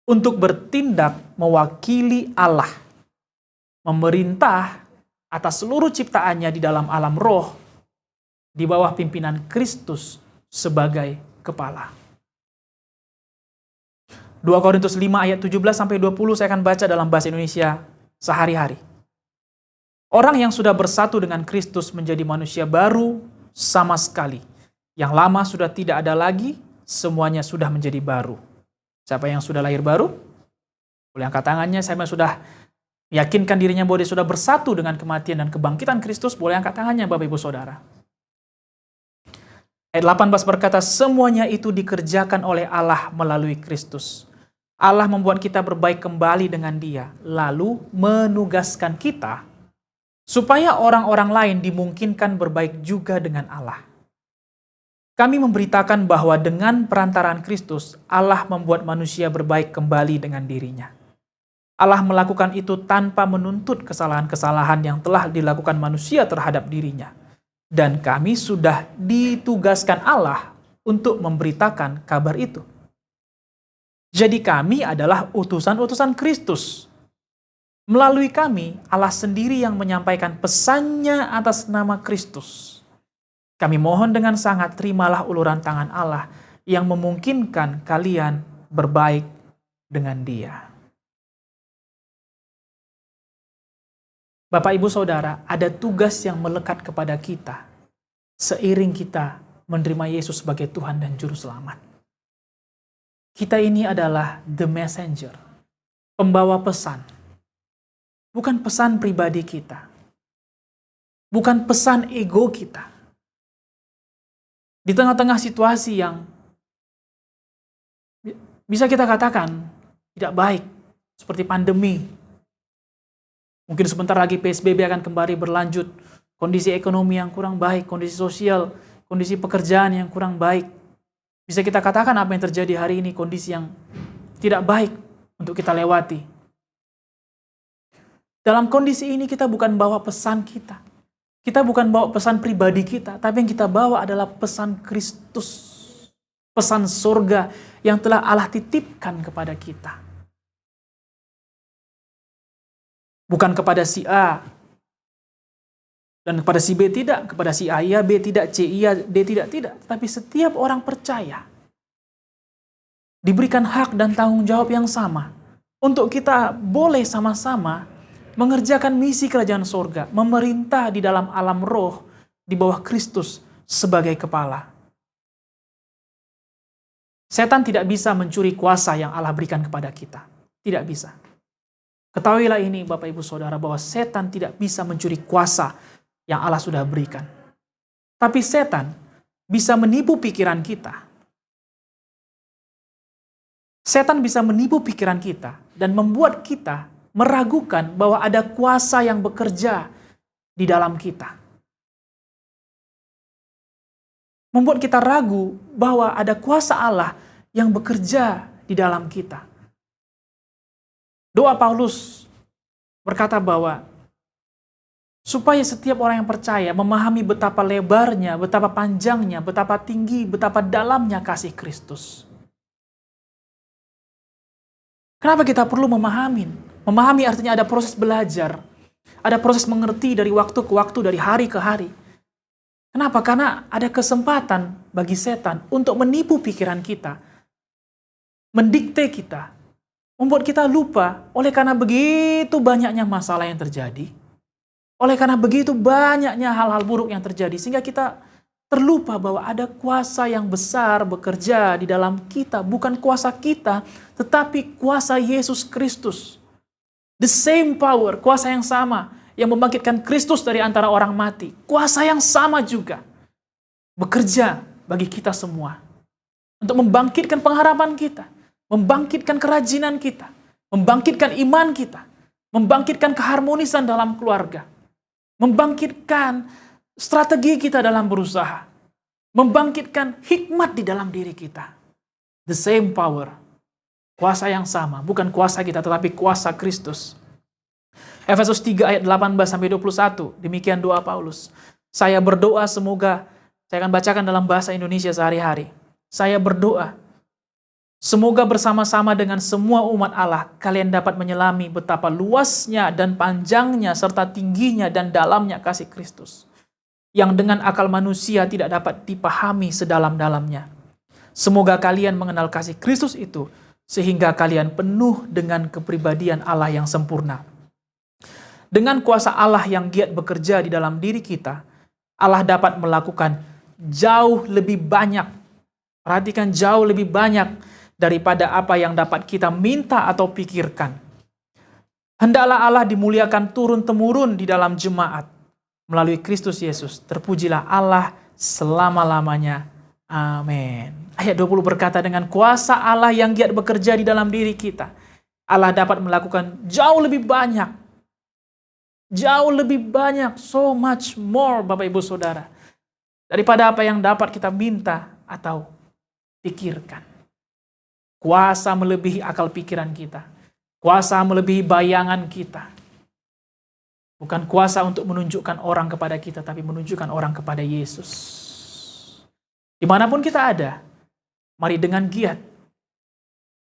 untuk bertindak mewakili Allah, memerintah atas seluruh ciptaannya di dalam alam roh, di bawah pimpinan Kristus sebagai kepala. 2 Korintus 5 ayat 17-20 saya akan baca dalam bahasa Indonesia sehari-hari. Orang yang sudah bersatu dengan Kristus menjadi manusia baru sama sekali. Yang lama sudah tidak ada lagi, semuanya sudah menjadi baru. Siapa yang sudah lahir baru? Boleh angkat tangannya. Siapa yang sudah meyakinkan dirinya bahwa dia sudah bersatu dengan kematian dan kebangkitan Kristus? Boleh angkat tangannya, Bapak Ibu Saudara. Ayat 18 berkata, semuanya itu dikerjakan oleh Allah melalui Kristus. Allah membuat kita berbaik kembali dengan Dia, lalu menugaskan kita supaya orang-orang lain dimungkinkan berbaik juga dengan Allah. Kami memberitakan bahwa dengan perantaraan Kristus, Allah membuat manusia berbaik kembali dengan dirinya. Allah melakukan itu tanpa menuntut kesalahan-kesalahan yang telah dilakukan manusia terhadap dirinya. Dan kami sudah ditugaskan Allah untuk memberitakan kabar itu. Jadi kami adalah utusan-utusan Kristus. Melalui kami, Allah sendiri yang menyampaikan pesannya atas nama Kristus. Kami mohon dengan sangat, terimalah uluran tangan Allah yang memungkinkan kalian berbaik dengan Dia. Bapak, Ibu, Saudara, ada tugas yang melekat kepada kita seiring kita menerima Yesus sebagai Tuhan dan Juru Selamat. Kita ini adalah the messenger, pembawa pesan. Bukan pesan pribadi kita. Bukan pesan ego kita. Di tengah-tengah situasi yang bisa kita katakan tidak baik, seperti pandemi. Mungkin sebentar lagi PSBB akan kembali berlanjut. Kondisi ekonomi yang kurang baik, kondisi sosial, kondisi pekerjaan yang kurang baik. Bisa kita katakan apa yang terjadi hari ini, kondisi yang tidak baik untuk kita lewati. Dalam kondisi ini kita bukan bawa pesan kita. Kita bukan bawa pesan pribadi kita, tapi yang kita bawa adalah pesan Kristus. Pesan surga yang telah Allah titipkan kepada kita. Bukan kepada si A dan kepada si B tidak, kepada si A iya, B tidak, C iya, D tidak. Tapi setiap orang percaya diberikan hak dan tanggung jawab yang sama untuk kita boleh sama-sama mengerjakan misi kerajaan surga, memerintah di dalam alam roh di bawah Kristus sebagai kepala. Setan tidak bisa mencuri kuasa yang Allah berikan kepada kita. Tidak bisa. Ketahuilah ini Bapak Ibu Saudara bahwa setan tidak bisa mencuri kuasa yang Allah sudah berikan. Tapi setan bisa menipu pikiran kita. Setan bisa menipu pikiran kita dan membuat kita meragukan bahwa ada kuasa yang bekerja di dalam kita. Membuat kita ragu bahwa ada kuasa Allah yang bekerja di dalam kita. Doa Paulus berkata bahwa supaya setiap orang yang percaya memahami betapa lebarnya, betapa panjangnya, betapa tinggi, betapa dalamnya kasih Kristus. Kenapa kita perlu memahami? Memahami artinya ada proses belajar, ada proses mengerti dari waktu ke waktu, dari hari ke hari. Kenapa? Karena ada kesempatan bagi setan untuk menipu pikiran kita, mendikte kita, membuat kita lupa oleh karena begitu banyaknya masalah yang terjadi, oleh karena begitu banyaknya hal-hal buruk yang terjadi, sehingga kita terlupa bahwa ada kuasa yang besar bekerja di dalam kita, bukan kuasa kita, tetapi kuasa Yesus Kristus. The same power, kuasa yang sama, yang membangkitkan Kristus dari antara orang mati, kuasa yang sama juga bekerja bagi kita semua, untuk membangkitkan pengharapan kita, membangkitkan kerajinan kita, membangkitkan iman kita, membangkitkan keharmonisan dalam keluarga, membangkitkan strategi kita dalam berusaha, membangkitkan hikmat di dalam diri kita. The same power, kuasa yang sama, bukan kuasa kita tetapi kuasa Kristus. Efesus 3 ayat 18-21, demikian doa Paulus. Saya berdoa semoga, saya akan bacakan dalam bahasa Indonesia sehari-hari. Saya berdoa, semoga bersama-sama dengan semua umat Allah, kalian dapat menyelami betapa luasnya dan panjangnya serta tingginya dan dalamnya kasih Kristus, yang dengan akal manusia tidak dapat dipahami sedalam-dalamnya. Semoga kalian mengenal kasih Kristus itu, sehingga kalian penuh dengan kepribadian Allah yang sempurna. Dengan kuasa Allah yang giat bekerja di dalam diri kita, Allah dapat melakukan jauh lebih banyak. Perhatikan, jauh lebih banyak daripada apa yang dapat kita minta atau pikirkan. Hendaklah Allah dimuliakan turun-temurun di dalam jemaat melalui Kristus Yesus. Terpujilah Allah selama-lamanya. Amin. Ayat 20 berkata, dengan kuasa Allah yang giat bekerja di dalam diri kita, Allah dapat melakukan jauh lebih banyak. Jauh lebih banyak, so much more, Bapak Ibu Saudara, daripada apa yang dapat kita minta atau pikirkan. Kuasa melebihi akal pikiran kita. Kuasa melebihi bayangan kita. Bukan kuasa untuk menunjukkan orang kepada kita, tapi menunjukkan orang kepada Yesus. Dimanapun kita ada, mari dengan giat,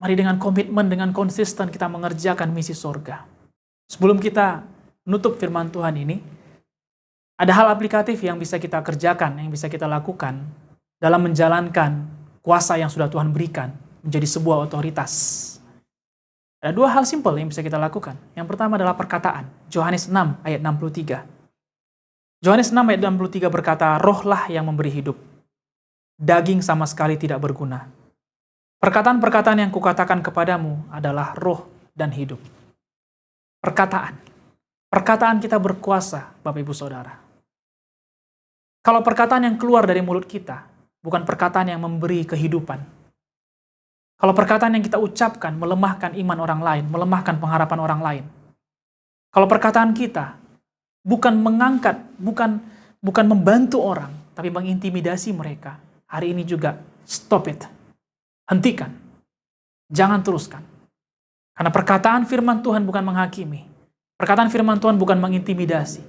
mari dengan komitmen, dengan konsisten kita mengerjakan misi sorga. Sebelum kita menutup firman Tuhan ini, ada hal aplikatif yang bisa kita kerjakan, yang bisa kita lakukan dalam menjalankan kuasa yang sudah Tuhan berikan menjadi sebuah otoritas. Ada dua hal simpel yang bisa kita lakukan. Yang pertama adalah perkataan. Yohanes 6 ayat 63. Yohanes 6 ayat 63 berkata, rohlah yang memberi hidup. Daging sama sekali tidak berguna. Perkataan-perkataan yang kukatakan kepadamu adalah roh dan hidup. Perkataan. Perkataan kita berkuasa, Bapak Ibu Saudara. Kalau perkataan yang keluar dari mulut kita bukan perkataan yang memberi kehidupan. Kalau perkataan yang kita ucapkan melemahkan iman orang lain, melemahkan pengharapan orang lain. Kalau perkataan kita bukan mengangkat, bukan membantu orang, tapi mengintimidasi mereka. Hari ini juga stop it. Hentikan. Jangan teruskan. Karena perkataan firman Tuhan bukan menghakimi. Perkataan firman Tuhan bukan mengintimidasi,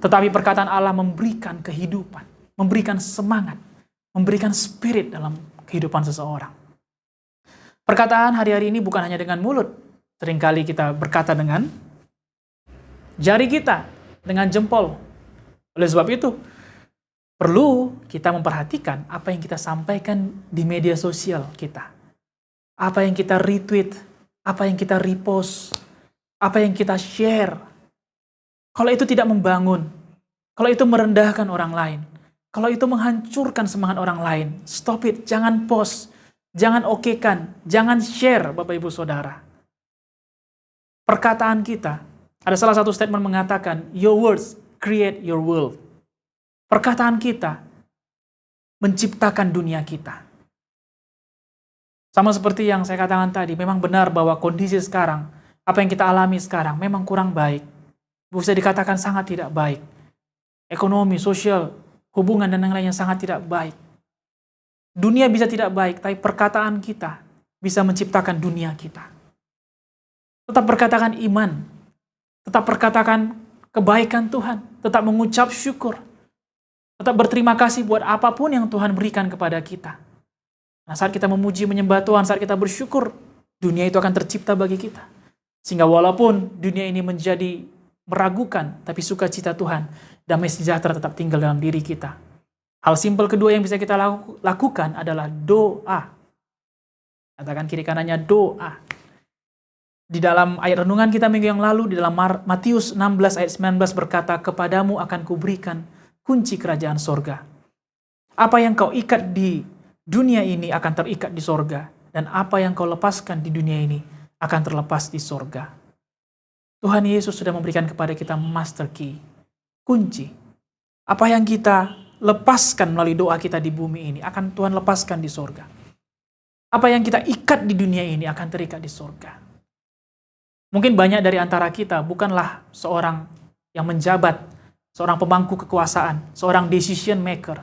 tetapi perkataan Allah memberikan kehidupan, memberikan semangat, memberikan spirit dalam kehidupan seseorang. Perkataan hari-hari ini bukan hanya dengan mulut. Seringkali kita berkata dengan jari kita, dengan jempol. Oleh sebab itu, perlu kita memperhatikan apa yang kita sampaikan di media sosial kita. Apa yang kita retweet, apa yang kita repost, apa yang kita share. Kalau itu tidak membangun, kalau itu merendahkan orang lain, kalau itu menghancurkan semangat orang lain, stop it, jangan post, jangan okekan, jangan share, Bapak Ibu Saudara. Perkataan kita, ada salah satu statement mengatakan, your words create your world. Perkataan kita menciptakan dunia kita. Sama seperti yang saya katakan tadi, memang benar bahwa kondisi sekarang, apa yang kita alami sekarang memang kurang baik. Bisa dikatakan sangat tidak baik. Ekonomi, sosial, hubungan dan yang lainnya sangat tidak baik. Dunia bisa tidak baik, tapi perkataan kita bisa menciptakan dunia kita. Tetap perkatakan iman. Tetap perkatakan kebaikan Tuhan. Tetap mengucap syukur. Tetap berterima kasih buat apapun yang Tuhan berikan kepada kita. Nah, saat kita memuji menyembah Tuhan, saat kita bersyukur, dunia itu akan tercipta bagi kita. Sehingga walaupun dunia ini menjadi meragukan, tapi sukacita Tuhan, damai sejahtera tetap tinggal dalam diri kita. Hal simpel kedua yang bisa kita lakukan adalah doa. Katakan kiri kanannya doa. Di dalam ayat renungan kita minggu yang lalu, di dalam Matius 16 ayat 19 berkata, kepadamu akan kuberikan kunci kerajaan sorga. Apa yang kau ikat di dunia ini akan terikat di sorga, dan apa yang kau lepaskan di dunia ini akan terlepas di sorga. Tuhan Yesus sudah memberikan kepada kita master key, kunci. Apa yang kita lepaskan melalui doa kita di bumi ini akan Tuhan lepaskan di sorga. Apa yang kita ikat di dunia ini akan terikat di sorga. Mungkin banyak dari antara kita bukanlah seorang yang menjabat, seorang pemangku kekuasaan, seorang decision maker.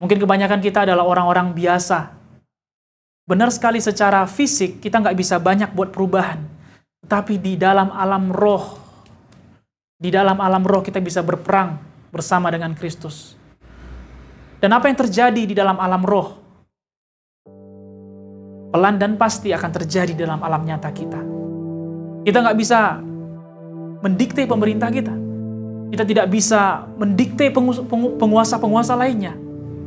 Mungkin kebanyakan kita adalah orang-orang biasa. Benar sekali secara fisik kita nggak bisa banyak buat perubahan. Tetapi di dalam alam roh kita bisa berperang bersama dengan Kristus. Dan apa yang terjadi di dalam alam roh, pelan dan pasti akan terjadi dalam alam nyata kita. Kita nggak bisa mendikte pemerintah kita. Kita tidak bisa mendikte penguasa-penguasa lainnya.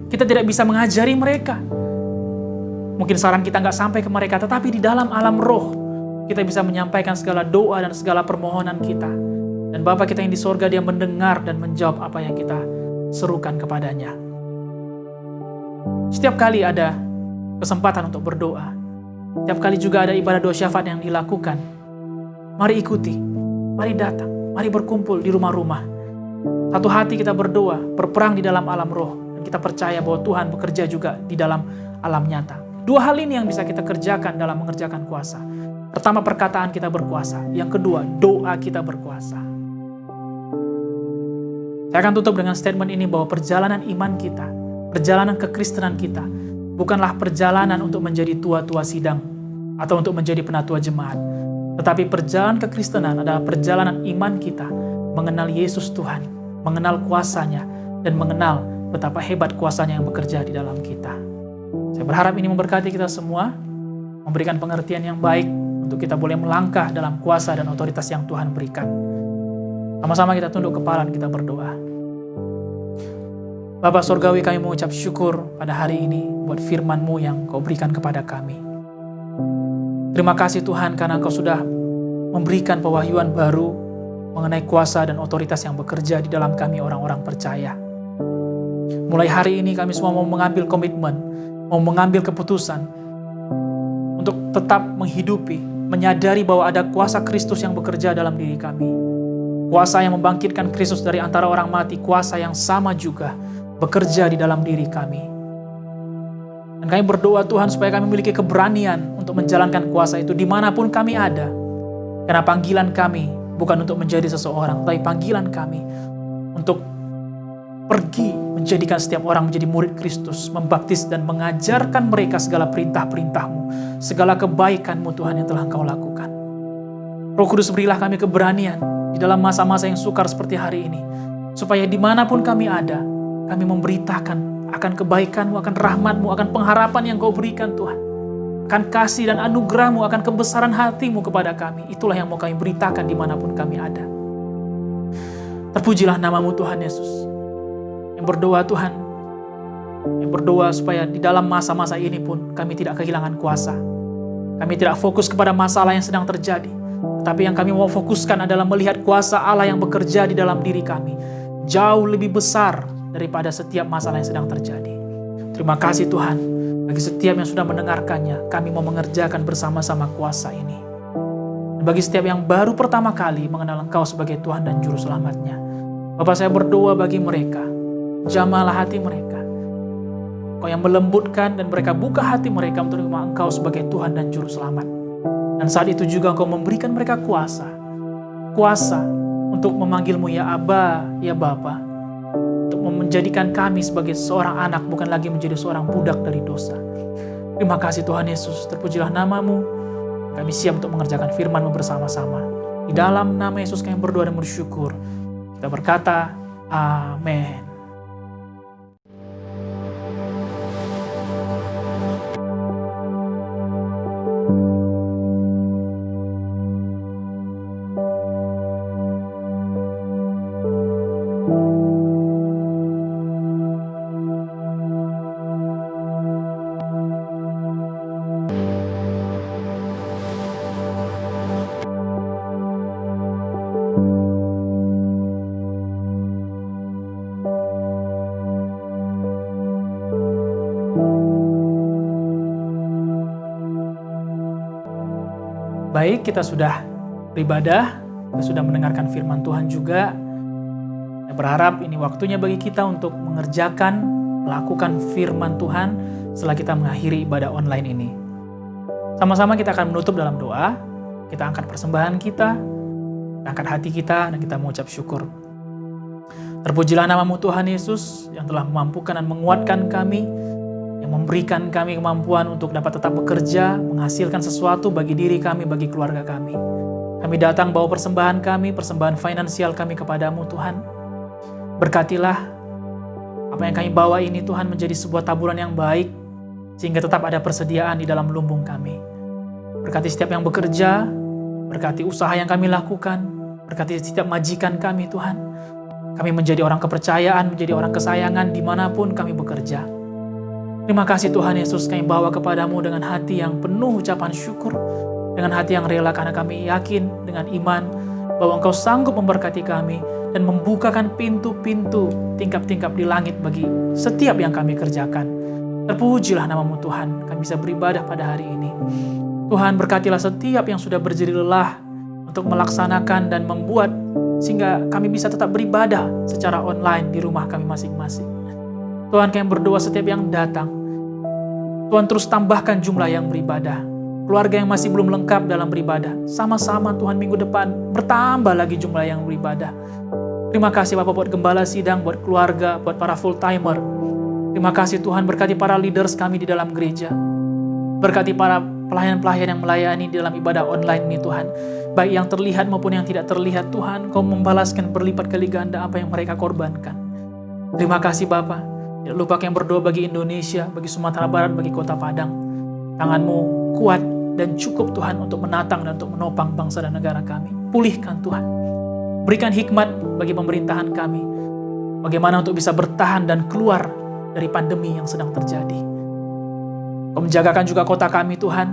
Kita tidak bisa mengajari mereka. Mungkin saran kita nggak sampai ke mereka, tetapi di dalam alam roh, kita bisa menyampaikan segala doa dan segala permohonan kita. Dan Bapa kita yang di sorga, Dia mendengar dan menjawab apa yang kita serukan kepadanya. Setiap kali ada kesempatan untuk berdoa, setiap kali juga ada ibadah doa syafaat yang dilakukan, mari ikuti, mari datang, mari berkumpul di rumah-rumah. Satu hati kita berdoa, berperang di dalam alam roh, dan kita percaya bahwa Tuhan bekerja juga di dalam alam nyata. Dua hal ini yang bisa kita kerjakan dalam mengerjakan kuasa. Pertama, perkataan kita berkuasa. Yang kedua, doa kita berkuasa. Saya akan tutup dengan statement ini bahwa perjalanan iman kita, perjalanan kekristenan kita, bukanlah perjalanan untuk menjadi tua-tua sidang atau untuk menjadi penatua jemaat. Tetapi perjalanan kekristenan adalah perjalanan iman kita mengenal Yesus Tuhan, mengenal kuasanya, dan mengenal betapa hebat kuasanya yang bekerja di dalam kita. Saya berharap ini memberkati kita semua, memberikan pengertian yang baik untuk kita boleh melangkah dalam kuasa dan otoritas yang Tuhan berikan. Sama-sama kita tunduk kepala dan kita berdoa. Bapa Surgawi, kami mengucap syukur pada hari ini buat firman-Mu yang Kau berikan kepada kami. Terima kasih Tuhan karena Kau sudah memberikan pewahyuan baru mengenai kuasa dan otoritas yang bekerja di dalam kami orang-orang percaya. Mulai hari ini kami semua mau mengambil komitmen, mau mengambil keputusan untuk tetap menghidupi, menyadari bahwa ada kuasa Kristus yang bekerja dalam diri kami. Kuasa yang membangkitkan Kristus dari antara orang mati, kuasa yang sama juga bekerja di dalam diri kami. Dan kami berdoa Tuhan supaya kami memiliki keberanian untuk menjalankan kuasa itu dimanapun kami ada. Karena panggilan kami bukan untuk menjadi seseorang, tapi panggilan kami untuk pergi menjadikan setiap orang menjadi murid Kristus, membaptis dan mengajarkan mereka segala perintah-perintah-Mu, segala kebaikan-Mu Tuhan yang telah Engkau lakukan. Roh Kudus, berilah kami keberanian di dalam masa-masa yang sukar seperti hari ini, supaya dimanapun kami ada, kami memberitakan akan kebaikan-Mu, akan rahmat-Mu, akan pengharapan yang Kau berikan Tuhan, akan kasih dan anugerah-Mu, akan kebesaran hati-Mu kepada kami. Itulah yang mau kami beritakan dimanapun kami ada. Terpujilah nama-Mu Tuhan Yesus. Yang berdoa Tuhan, yang berdoa supaya di dalam masa-masa ini pun kami tidak kehilangan kuasa. Kami tidak fokus kepada masalah yang sedang terjadi, tetapi yang kami mau fokuskan adalah melihat kuasa Allah yang bekerja di dalam diri kami, jauh lebih besar daripada setiap masalah yang sedang terjadi. Terima kasih Tuhan, bagi setiap yang sudah mendengarkannya, kami mau mengerjakan bersama-sama kuasa ini. Dan bagi setiap yang baru pertama kali mengenal Engkau sebagai Tuhan dan Juru Selamatnya, Bapak, saya berdoa bagi mereka, jamahlah hati mereka. Kau yang melembutkan dan mereka buka hati mereka untuk menerima Engkau sebagai Tuhan dan Juru Selamat. Dan saat itu juga Engkau memberikan mereka kuasa untuk memanggil-Mu ya Aba, ya Bapa, untuk menjadikan kami sebagai seorang anak, bukan lagi menjadi seorang budak dari dosa. Terima kasih Tuhan Yesus, terpujilah nama-Mu. Kami siap untuk mengerjakan firman-Mu bersama-sama. Di dalam nama Yesus kami berdoa dan bersyukur. Kita berkata, amin. Baik, kita sudah beribadah, kita sudah mendengarkan firman Tuhan juga. Saya berharap ini waktunya bagi kita untuk mengerjakan, melakukan firman Tuhan setelah kita mengakhiri ibadah online ini. Sama-sama kita akan menutup dalam doa, kita angkat persembahan kita angkat hati kita, dan kita mengucap syukur. Terpujilah nama-Mu Tuhan Yesus yang telah memampukan dan menguatkan kami, yang memberikan kami kemampuan untuk dapat tetap bekerja, menghasilkan sesuatu bagi diri kami, bagi keluarga kami. Kami datang bawa persembahan kami, persembahan finansial kami kepadamu Tuhan. Berkatilah apa yang kami bawa ini Tuhan menjadi sebuah taburan yang baik, sehingga tetap ada persediaan di dalam lumbung kami. Berkati setiap yang bekerja, berkati usaha yang kami lakukan, berkati setiap majikan kami Tuhan. Kami menjadi orang kepercayaan, menjadi orang kesayangan dimanapun kami bekerja. Terima kasih Tuhan Yesus, kami bawa kepadamu dengan hati yang penuh ucapan syukur. dengan hati yang rela karena kami yakin dengan iman bahwa Engkau sanggup memberkati kami dan membukakan pintu-pintu tingkap-tingkap di langit bagi setiap yang kami kerjakan. Terpujilah nama-Mu Tuhan, kami bisa beribadah pada hari ini. Tuhan, berkatilah setiap yang sudah berjeri lelah untuk melaksanakan dan membuat sehingga kami bisa tetap beribadah secara online di rumah kami masing-masing. Tuhan, kami berdoa setiap yang datang, Tuhan terus tambahkan jumlah yang beribadah. Keluarga yang masih belum lengkap dalam beribadah, sama-sama Tuhan minggu depan bertambah lagi jumlah yang beribadah. Terima kasih Bapak buat gembala sidang, buat keluarga, buat para full timer. Terima kasih Tuhan, berkati para leaders kami di dalam gereja. Berkati para pelayan-pelayan yang melayani di dalam ibadah online ini Tuhan. Baik yang terlihat maupun yang tidak terlihat Tuhan, Kau membalaskan berlipat kali ganda apa yang mereka korbankan. Terima kasih Bapak. Tidak lupa yang berdoa bagi Indonesia, bagi Sumatera Barat, bagi Kota Padang. Tangan-Mu kuat dan cukup Tuhan untuk menatang dan untuk menopang bangsa dan negara kami. Pulihkan Tuhan. Berikan hikmat bagi pemerintahan kami. Bagaimana untuk bisa bertahan dan keluar dari pandemi yang sedang terjadi. Kau menjagakan juga kota kami Tuhan.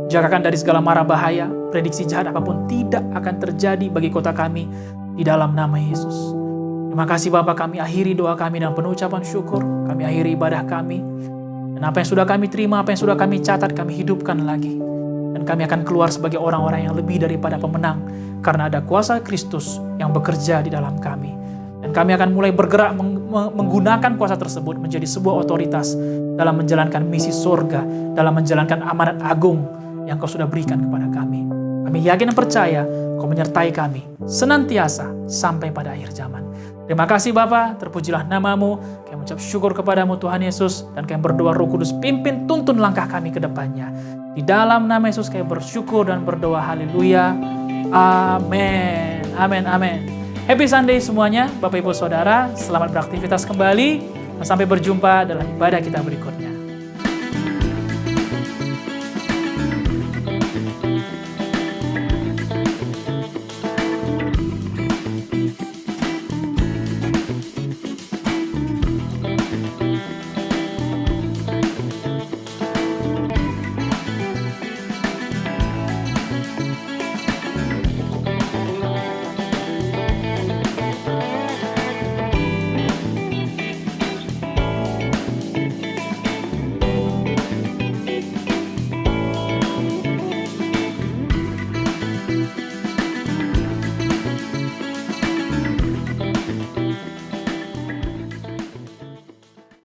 Jagakan dari segala mara bahaya, prediksi jahat apapun tidak akan terjadi bagi kota kami di dalam nama Yesus. Terima kasih Bapa, kami akhiri doa kami dengan penuh ucapan syukur. Kami akhiri ibadah kami. Dan apa yang sudah kami terima, apa yang sudah kami catat, kami hidupkan lagi. Dan kami akan keluar sebagai orang-orang yang lebih daripada pemenang. Karena ada kuasa Kristus yang bekerja di dalam kami. Dan kami akan mulai bergerak menggunakan kuasa tersebut menjadi sebuah otoritas dalam menjalankan misi surga, dalam menjalankan amanat agung yang Kau sudah berikan kepada kami. Kami yakin dan percaya Kau menyertai kami senantiasa sampai pada akhir zaman. Terima kasih Bapa, terpujilah nama-Mu. Kami mengucap syukur kepadamu Tuhan Yesus. Dan kami berdoa Roh Kudus pimpin tuntun langkah kami ke depannya. Di dalam nama Yesus kami bersyukur dan berdoa. Haleluya. Amin. Amin. Amin. Happy Sunday semuanya, Bapak Ibu Saudara. Selamat beraktivitas kembali. Sampai berjumpa dalam ibadah kita berikutnya.